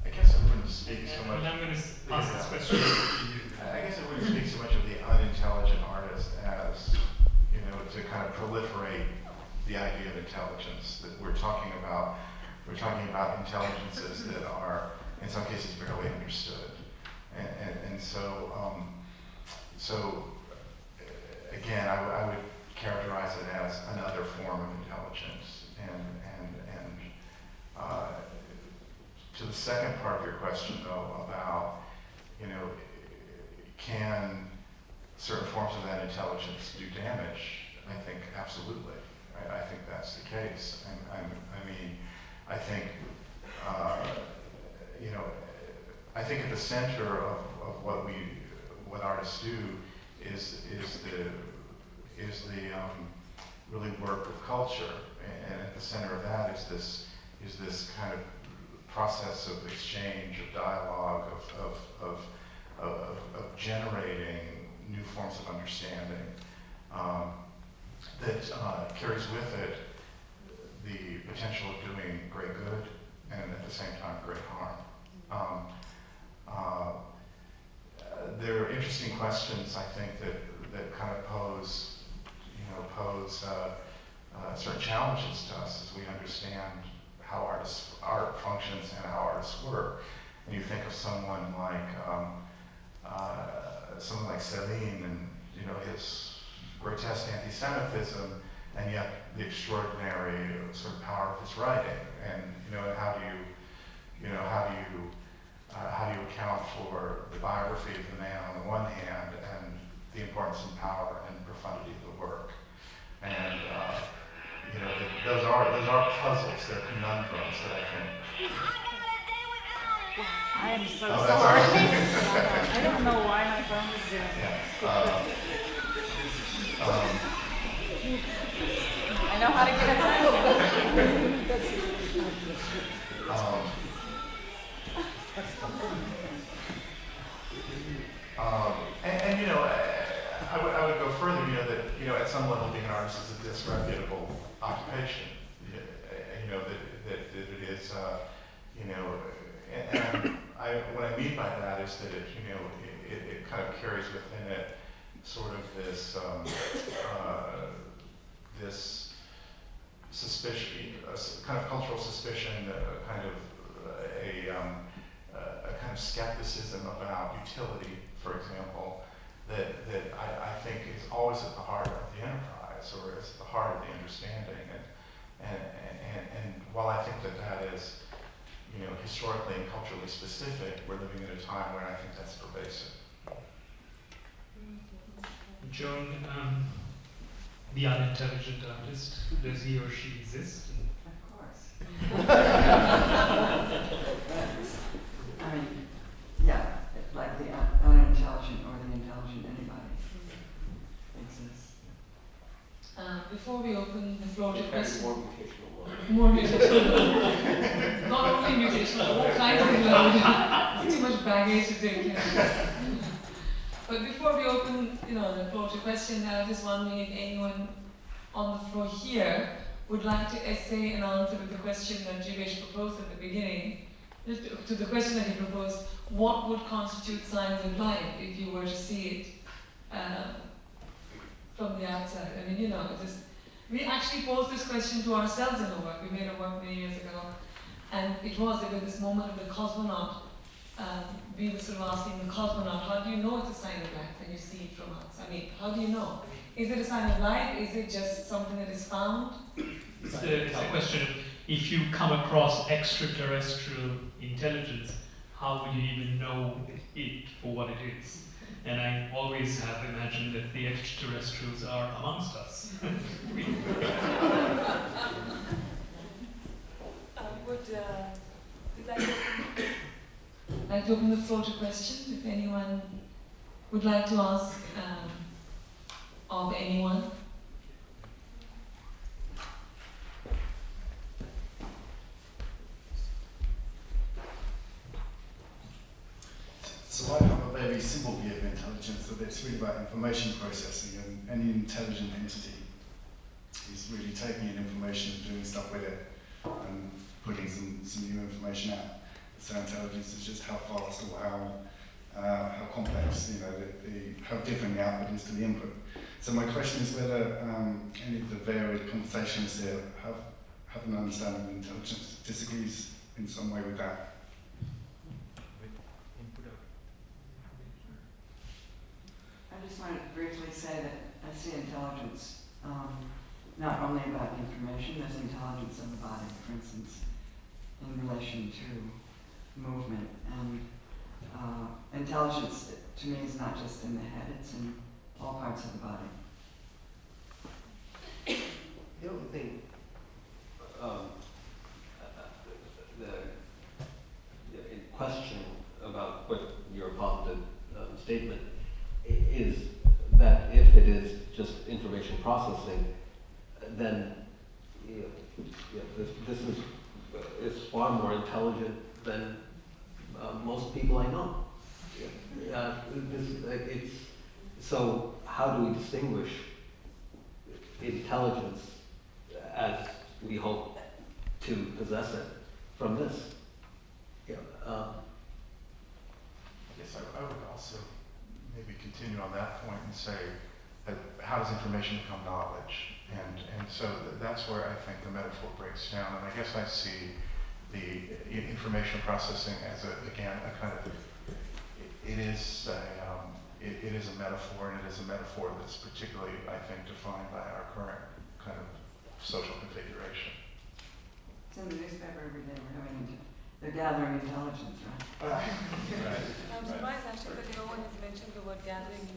I guess I wouldn't speak so much. And I'm going to ask this question to you. I guess I wouldn't speak so much of the unintelligent artist as, to kind of proliferate the idea of intelligence that we're talking about. We're talking about intelligences that are, in some cases, barely understood. And so again, I would characterize it as another form of intelligence. And to the second part of your question, though, about, can certain forms of that intelligence do damage? I think absolutely. Right? I think that's the case. I think, I think at the center of what artists do is the really work of culture, and at the center of that is this kind of process of exchange, of dialogue, of generating new forms of understanding that carries with it the potential of doing great good and at the same time great harm. There are interesting questions, I think, that kind of pose certain challenges to us as we understand how art functions and how artists work. And you think of someone like Celine and his grotesque anti-Semitism, and yet the extraordinary sort of power of his writing. And how do you account for the biography of the man on the one hand, and the importance and power and profundity of the work? And those are puzzles, they're conundrums that I think. I am so Oh, sorry. that's I don't know why my phone is doing Yeah. I know how to get attention. I would go further. That at some level, being an artist is a disreputable occupation. That it is. And what I mean by that is that it kind of carries within it sort of this this suspicion, kind of cultural suspicion, a kind of skepticism about utility, for example, that I think is always at the heart of the enterprise, or is at the heart of the understanding. And while I think that is, historically and culturally specific, we're living in a time where I think that's pervasive. Joan, the unintelligent artist, does he or she exist? Of course. I mean, yeah, like the unintelligent or the intelligent, anybody exists. Before we open the floor to questions. More mutational. More mutational. Not only mutational, all kinds of load. It's too much baggage to take. But before we open, the floor to questions, I was just wondering if anyone on the floor here would like to essay an answer to the question that Jeebesh proposed at the beginning. To the question that he proposed, what would constitute signs of life if you were to see it from the outside? I mean, we actually posed this question to ourselves in our work. We made a work many years ago, and it was this moment of the cosmonaut. We were sort of asking the cosmonaut, how do you know it's a sign of life when you see it from us? I mean, how do you know? Is it a sign of life? Is it just something that is found? It's a question of, if you come across extraterrestrial intelligence, how would you even know it for what it is? And I always have imagined that the extraterrestrials are amongst us. I'd like to open the floor to questions, if anyone would like to ask of anyone. So I have a very simple view of intelligence, that it's really about information processing, and any intelligent entity is really taking in information and doing stuff with it and putting some new information out. So intelligence is just how fast or how complex, how different the output is to the input. So my question is whether any of the varied conversations here have an understanding of intelligence disagrees in some way with that. I just wanted to briefly say that I see intelligence not only about the information, there's intelligence of the body, for instance, in relation to movement. And intelligence, to me, is not just in the head, it's in all parts of the body. The only thing, in question about what your positive statement is that if it is just information processing, then this is far more intelligent than most people I know. So how do we distinguish intelligence as we hope to possess it from this? I guess I would also maybe continue on that point and say, how does information become knowledge? And so that's where I think the metaphor breaks down. And I guess I see the information processing as a kind of, it is a metaphor, and it is a metaphor that's particularly, I think, defined by our current kind of social configuration. It's in the newspaper every day, they're gathering intelligence, right? Right. I'm surprised actually that no one has mentioned the word gathering.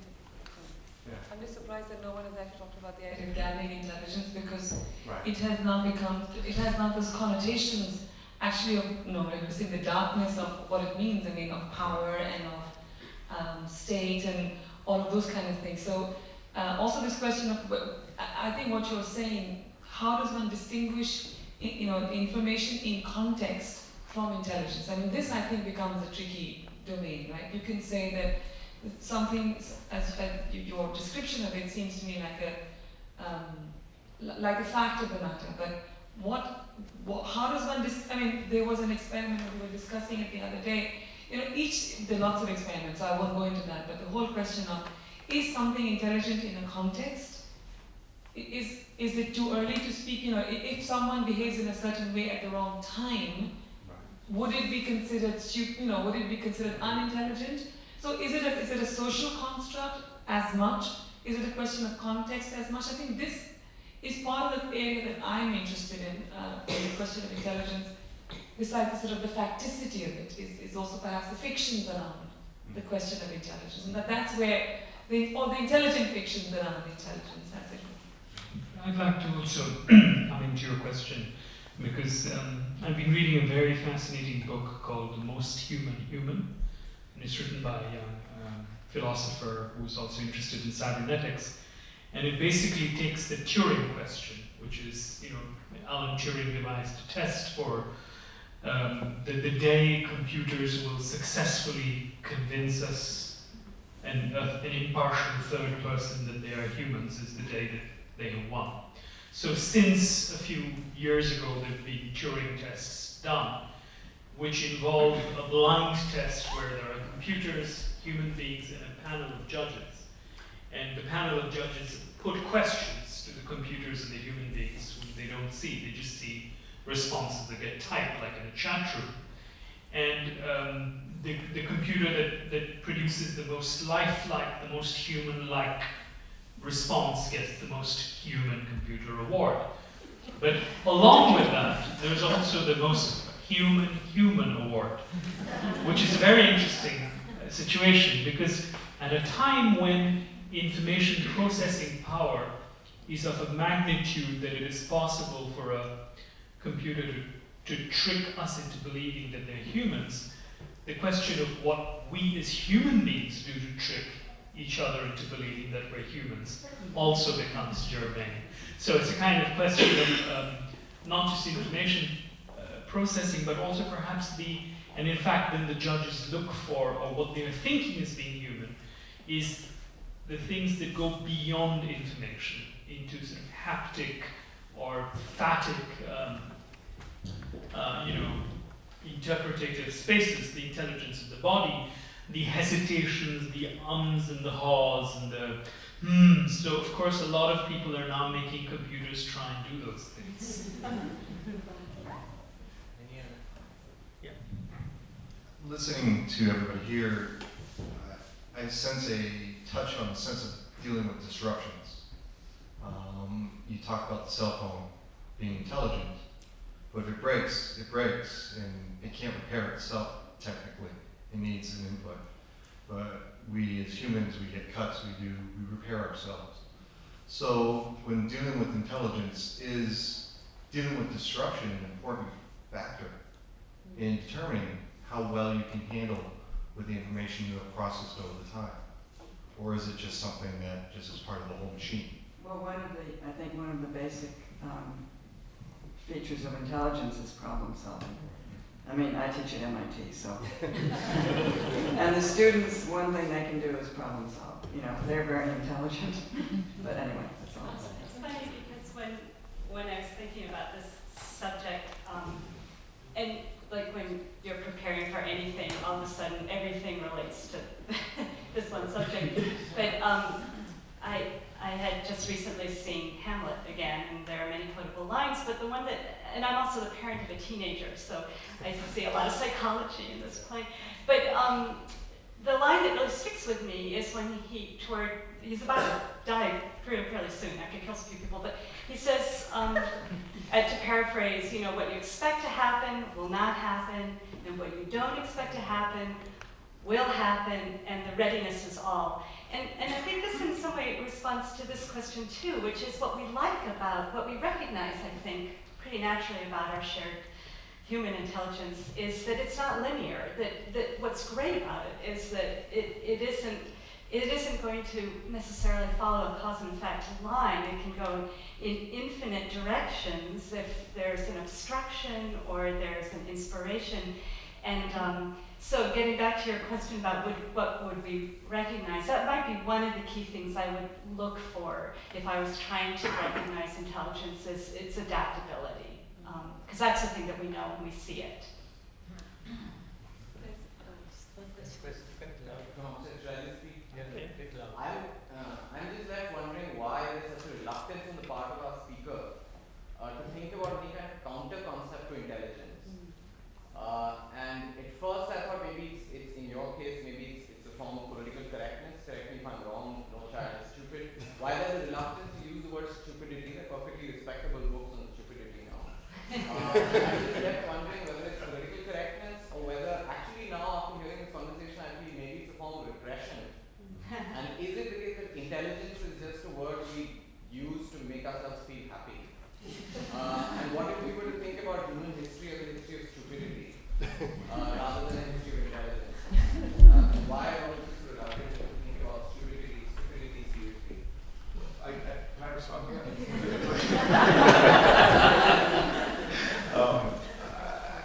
Yeah. I'm just surprised that no one has actually talked about the idea In of gathering intelligence, because Right. it has not those connotations actually of, like we say, the darkness of what it means, of power and of state and all of those kind of things. So also this question of, I think what you're saying, how does one distinguish, information in context from intelligence? This I think becomes a tricky domain, right? You can say that something, as your description of it seems to me like a fact of the matter, but how does one there was an experiment that we were discussing it the other day. you know, there are lots of experiments, so I won't go into that, but the whole question of, is something intelligent in a context? Is it too early to speak? You know, if someone behaves in a certain way at the wrong time, would it be considered stupid? You know, would it be considered unintelligent? So is it a social construct as much? Is it a question of context as much? I think this is part of the area that I'm interested in the question of intelligence. Besides the sort of the facticity of it, is also perhaps the fictions around the question of intelligence, and that's where the intelligent fictions around intelligence. That's it. I'd like to also come into your question, because I've been reading a very fascinating book called The Most Human Human, and it's written by a young philosopher who's also interested in cybernetics, and it basically takes the Turing question, which is, you know, Alan Turing devised a test for the day computers will successfully convince us, and an impartial third person, that they are humans, is the day that they have won. So since a few years ago, there have been Turing tests done, which involve a blind test where there are computers, human beings, and a panel of judges. And the panel of judges put questions to the computers and the human beings whom they don't see. They just see responses that get typed, like in a chat room. And the computer that produces the most lifelike, the most human-like response gets the most human computer award. But along with that, there's also the most human award, which is a very interesting situation, because at a time when information processing power is of a magnitude that it is possible for a computer to trick us into believing that they're humans, the question of what we as human beings do to trick each other into believing that we're humans also becomes germane. So it's a kind of question of not just information processing, but also perhaps and in fact then the judges look for, or what they're thinking as being human, is the things that go beyond information into sort of haptic or phatic, interpretative spaces, the intelligence of the body, the hesitations, the ums and the haws and the So of course a lot of people are now making computers try and do those things. Yeah. Listening to everybody here, I sense a touch on the sense of dealing with disruptions. You talk about the cell phone being intelligent, but if it breaks, and it can't repair itself technically. It needs an input. But we as humans, we get cuts, we repair ourselves. So when dealing with intelligence, is dealing with disruption an important factor in determining how well you can handle with the information you have processed over the time? Or is it just something that just is part of the whole machine? Well, I think one of the basic features of intelligence is problem solving. I mean, I teach at MIT, so. And the students, one thing they can do is problem solve. You know, they're very intelligent. But anyway, that's all. It's funny because when I was thinking about this subject, and like when you're preparing for anything, all of a sudden everything relates to this one subject. But I had just recently seen Hamlet again, and there are many quotable lines, but the one that, and I'm also the parent of a teenager, so I see a lot of psychology in this play. But the line that really sticks with me is when he's about to die fairly soon after he kills a few people, but he says, to paraphrase, you know, what you expect to happen will not happen, and what you don't expect to happen will happen, and the readiness is all. And I think this in some way responds to this question too, which is what we like about, what we recognize, I think, pretty naturally about our shared human intelligence is that it's not linear, that what's great about it is that it isn't going to necessarily follow a cause and effect line. It can go in infinite directions if there's an obstruction or there's an inspiration. And so getting back to your question about what would we recognize, that might be one of the key things I would look for if I was trying to recognize intelligence, is its adaptability. Because that's the thing that we know when we see it. There's I just kept wondering whether it's political correctness or whether actually now after hearing this conversation I feel maybe it's a form of repression. And is it the case that intelligence is just a word we use to make ourselves feel happy? And what if we were to think about human history as a history of stupidity rather than a history of intelligence? Why are we just reluctant to think about stupidity seriously? Can I respond to that?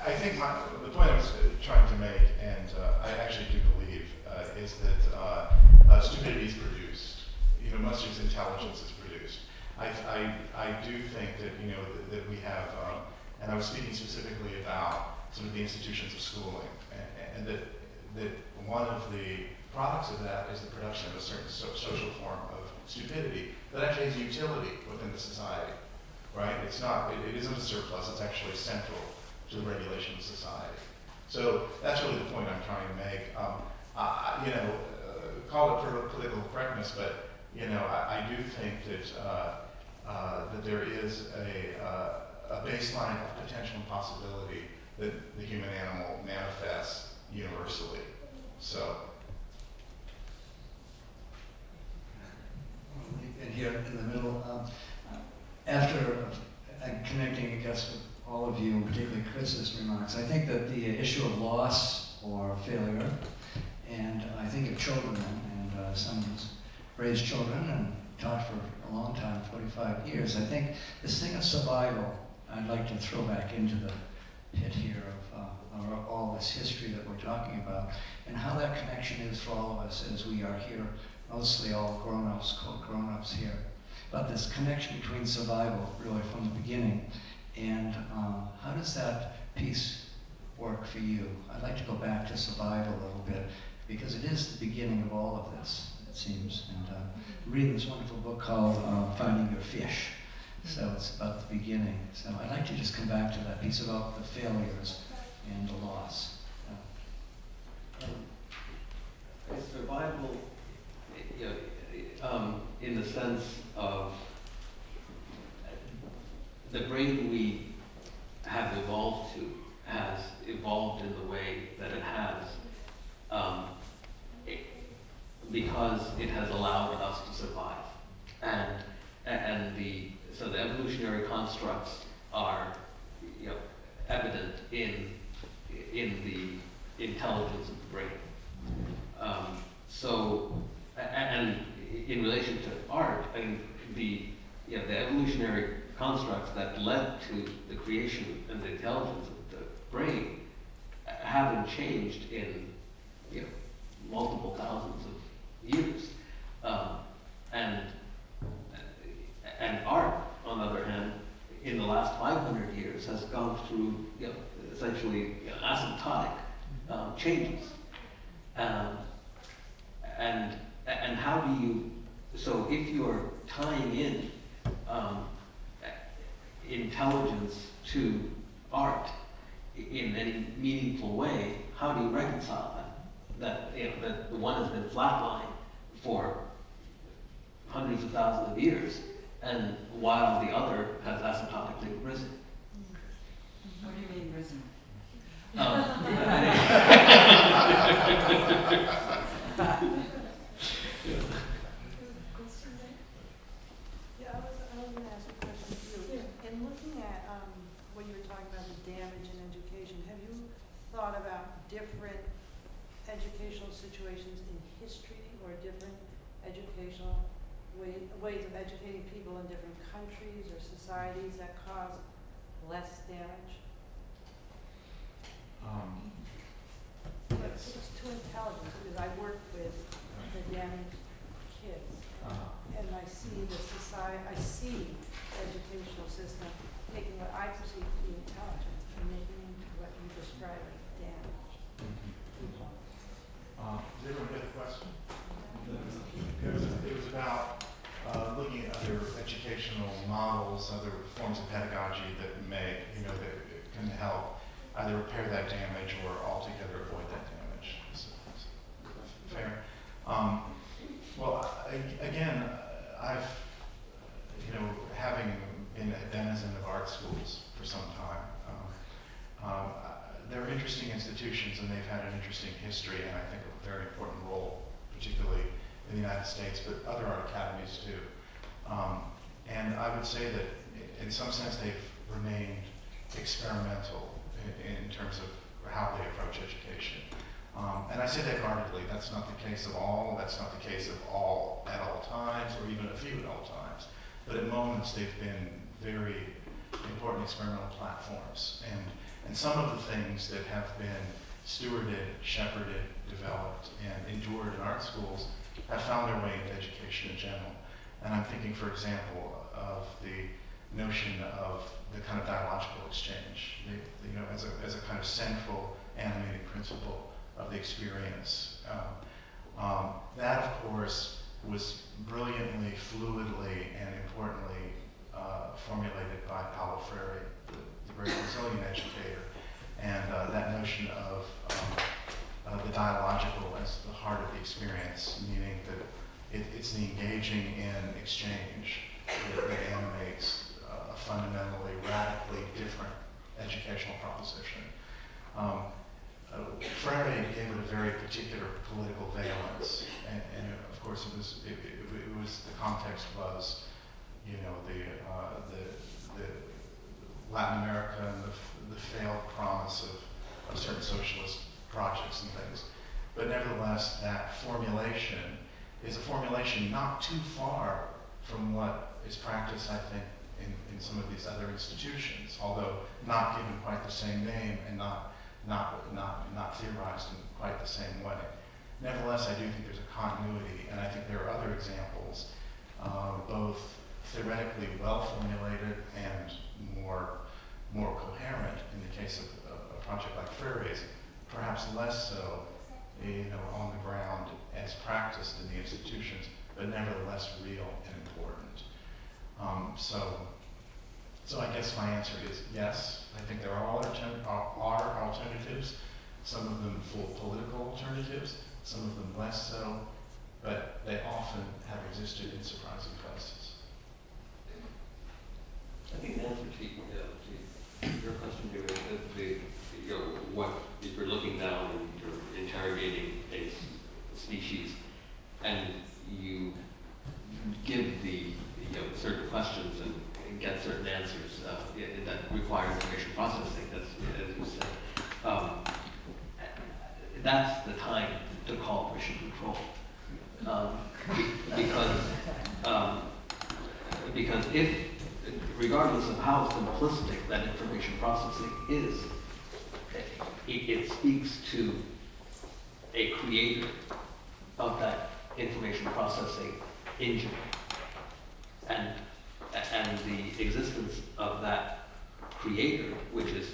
I think the point I was trying to make, and I actually do believe, is that stupidity is produced, much as intelligence is produced. I do think that, that we have, and I was speaking specifically about sort of the institutions of schooling, and that one of the products of that is the production of a certain social form of stupidity that actually has utility within the society, right? It isn't a surplus, it's actually central to the regulation of society. So that's really the point I'm trying to make. Call it political correctness, but I do think that there is a baseline of potential and possibility that the human animal manifests universally. So. And here in the middle, after connecting, I guess, with all of you, and particularly Chris's remarks, I think that the issue of loss or failure, and I think of children, and someone who's raised children and taught for a long time, 45 years, I think this thing of survival, I'd like to throw back into the pit here of all this history that we're talking about, and how that connection is for all of us as we are here, mostly all grown-ups, quote grown-ups here. But this connection between survival, really from the beginning, and how does that piece work for you? I'd like to go back to survival a little bit, because it is the beginning of all of this, it seems. And I'm reading this wonderful book called Finding Your Fish. So it's about the beginning. So I'd like to just come back to that piece about the failures and the loss. Survival, in the sense of the brain we have evolved to has evolved in the way that it has because it has allowed us to survive, so the evolutionary constructs are evident in the intelligence of the brain. And in relation to art, I mean, the evolutionary constructs that led to the creation and the intelligence of the brain haven't changed in multiple thousands of years. And art, on the other hand, in the last 500 years has gone through essentially asymptotic changes. And how do you, so if you're tying in intelligence to art in any meaningful way, how do you reconcile that? That the one has been flatlined for hundreds of thousands of years, and while the other has asymptotically risen. What do you mean risen? I was going to ask a question to you. In looking at what you were talking about, the damage in education, have you thought about different educational situations in history or different educational ways of educating people in different countries or societies that cause less damage? It's too intelligent because I work with the damaged kids, and I see the society. I see the educational system taking what I perceive to be intelligence and making it into what you describe as damage. Does everyone get the question? It was about looking at other educational models, other forms of pedagogy that may, that can help either repair that damage or altogether avoid that damage. Fair. Well, again, I've, having been a denizen of art schools for some time, They're interesting institutions, and they've had an interesting history, and I think a very important role, particularly in the United States, but other art academies too. And I would say that in some sense they've remained experimental in terms of how they approach education. And I say that guardedly. That's not the case of all. That's not the case of all at all times, or even a few at all times. But at moments they've been very important experimental platforms. And some of the things that have been stewarded, shepherded, developed, and endured in art schools have found their way into education in general. And I'm thinking, for example, of the notion of the kind of dialogical exchange, as a kind of central animating principle of the experience. That, of course, was brilliantly, fluidly, and importantly formulated by Paulo Freire, the great Brazilian educator, and that notion of the dialogical as the heart of the experience, meaning that it's the engaging in exchange that animates a fundamentally, radically different educational proposition. Freire gave it a very particular political valence, and of course it was the context was, the Latin America and the failed promise of certain socialist projects and things. But nevertheless, that formulation is a formulation not too far from what is practiced, I think, in some of these other institutions, although not given quite the same name and not theorized in quite the same way. Nevertheless, I do think there's a continuity, and I think there are other examples, both theoretically well formulated and more coherent in the case of a project like Freire's, perhaps less so, on the ground as practiced in the institutions, but nevertheless real and important. So I guess my answer is yes. I think there are alternatives, some of them full political alternatives, some of them less so, but they often have existed in surprising places. I think the answer to your question here is what if you're looking down and you're interrogating a species, and you give the certain questions and get certain answers that require information processing, as you said. That's the time to call mission control, because if, regardless of how simplistic that information processing is, it speaks to a creator of that information processing engine, and the existence of that creator, which is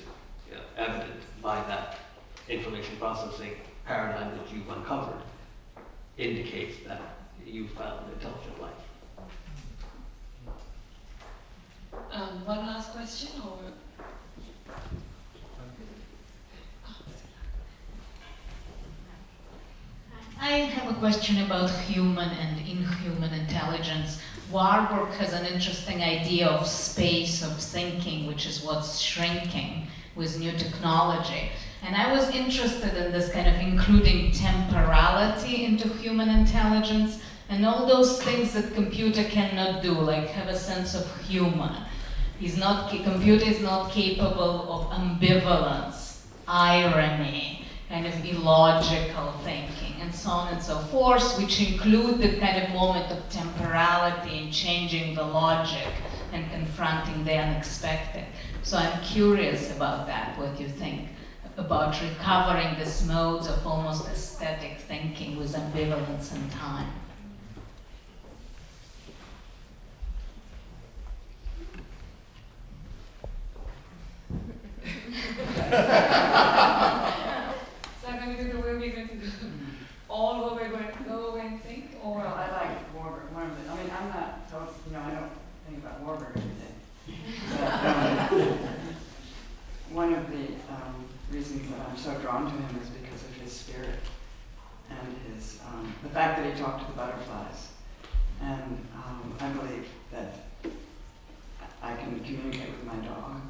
evident by that information processing paradigm that you've uncovered, indicates that you found intelligent life. One last question, or? I have a question about human and inhuman intelligence. Warburg has an interesting idea of space of thinking, which is what's shrinking with new technology. And I was interested in this kind of including temporality into human intelligence and all those things that computer cannot do, like have a sense of humor. Computer is not capable of ambivalence, irony, kind of illogical thinking, and so on and so forth, which include the kind of moment of temporality in changing the logic and confronting the unexpected. So I'm curious about that, what you think about recovering these modes of almost aesthetic thinking with ambivalence and time. Is that going to be the way we're going to do? All what we're going to go away and think, or? Well, I like Warburg. I'm not so, I don't think about Warburg every day. But, one of the reasons that I'm so drawn to him is because of his spirit and his the fact that he talked to the butterflies. And I believe that I can communicate with my dog,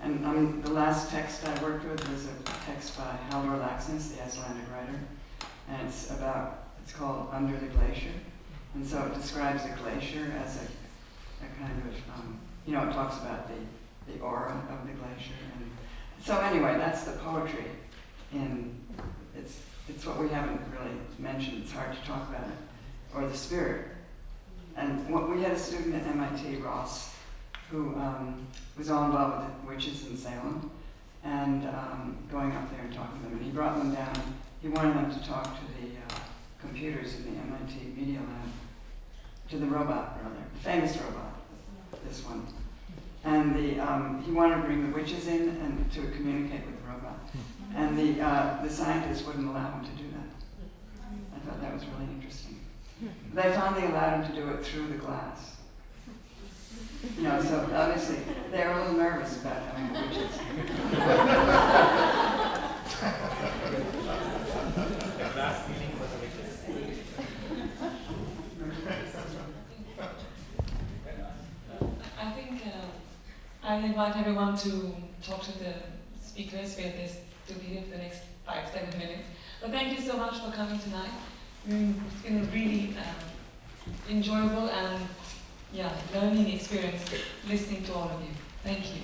And the last text I worked with was a text by Haldor Laxness, the Icelandic writer, and it's called Under the Glacier. And so it describes a glacier as a kind of, it talks about the aura of the glacier. And so anyway, that's the poetry. It's what we haven't really mentioned. It's hard to talk about it, or the spirit. And we had a student at MIT, Ross, who was all involved with witches in Salem, and going up there and talking to them. And he brought them down. He wanted them to talk to the computers in the MIT Media Lab, to the robot, rather, the famous robot, this one. And he wanted to bring the witches in and to communicate with the robot. And the scientists wouldn't allow him to do that. I thought that was really interesting. They finally allowed him to do it through the glass. So obviously they were a little nervous about having the witches. I think I'll invite everyone to talk to the speakers. We're there to be here for the next 5-7 minutes. But thank you so much for coming tonight. It's been a really enjoyable and learning experience listening to all of you. Thank you.